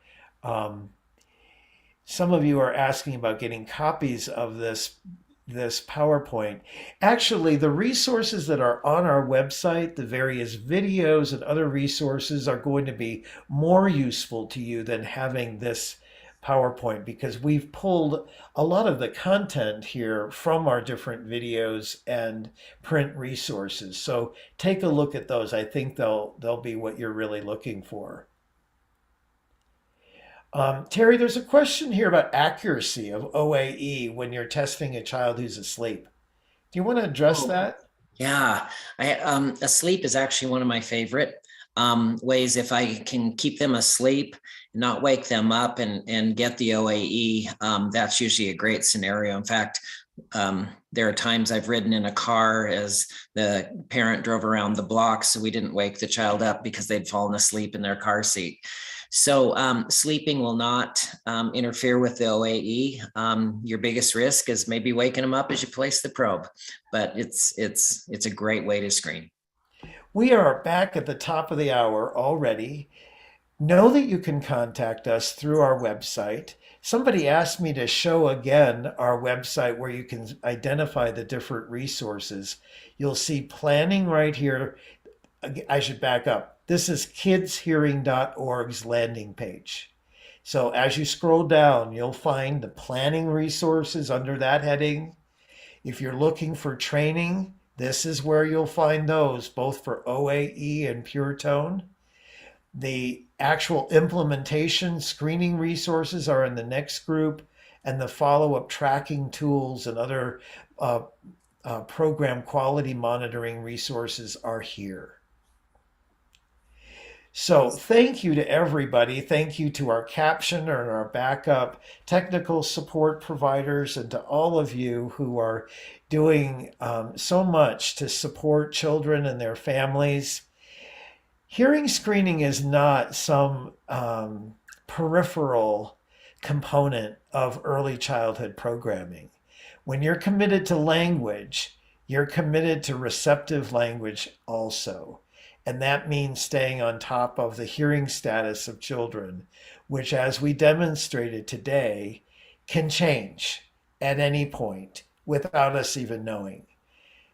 Some of you are asking about getting copies of this PowerPoint. Actually, the resources that are on our website, the various videos and other resources, are going to be more useful to you than having this PowerPoint, because we've pulled a lot of the content here from our different videos and print resources. So take a look at those. I think they'll be what you're really looking for. Terry, there's a question here about accuracy of OAE when you're testing a child who's asleep. Do you want to address that? Yeah, asleep is actually one of my favorite ways. If I can keep them asleep, not wake them up and get the OAE, that's usually a great scenario. In fact, there are times I've ridden in a car as the parent drove around the block, so we didn't wake the child up because they'd fallen asleep in their car seat. So sleeping will not interfere with the OAE. Your biggest risk is maybe waking them up as you place the probe, but it's a great way to screen. We are back at the top of the hour already. Know that you can contact us through our website. Somebody asked me to show again our website where you can identify the different resources. You'll see planning right here. I should back up. This is kidshearing.org's landing page. So as you scroll down, you'll find the planning resources under that heading. If you're looking for training, this is where you'll find those, both for OAE and Pure Tone. The actual implementation screening resources are in the next group, and the follow-up tracking tools and other program quality monitoring resources are here. So thank you to everybody. Thank you to our captioner and our backup technical support providers, and to all of you who are doing so much to support children and their families. Hearing screening is not some peripheral component of early childhood programming. When you're committed to language, you're committed to receptive language also. And that means staying on top of the hearing status of children, which, as we demonstrated today, can change at any point without us even knowing.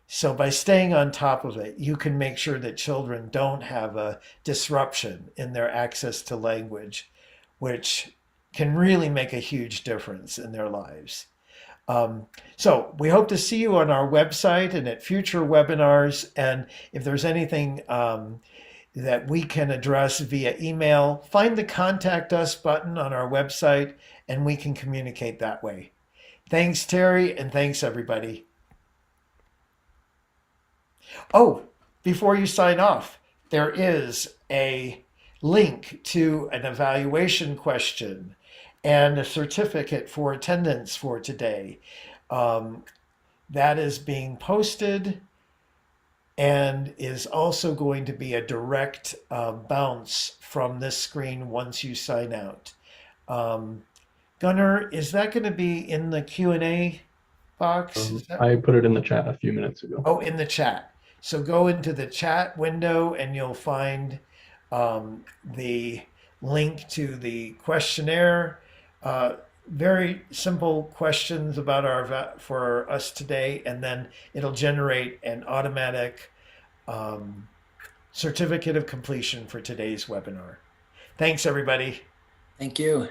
So by staying on top of it, you can make sure that children don't have a disruption in their access to language, which can really make a huge difference in their lives. So we hope to see you on our website and at future webinars. And if there's anything that we can address via email, find the Contact Us button on our website and we can communicate that way. Thanks, Terry, and thanks, everybody. Oh, before you sign off, there is a link to an evaluation question and a certificate for attendance for today. That is being posted and is also going to be a direct bounce from this screen once you sign out. Gunnar, is that going to be in the Q&A box? Is that- I put it in the chat a few minutes ago. Oh, in the chat. So go into the chat window and you'll find the link to the questionnaire. Very simple questions about for us today, and then it'll generate an automatic certificate of completion for today's webinar. Thanks, everybody. Thank you.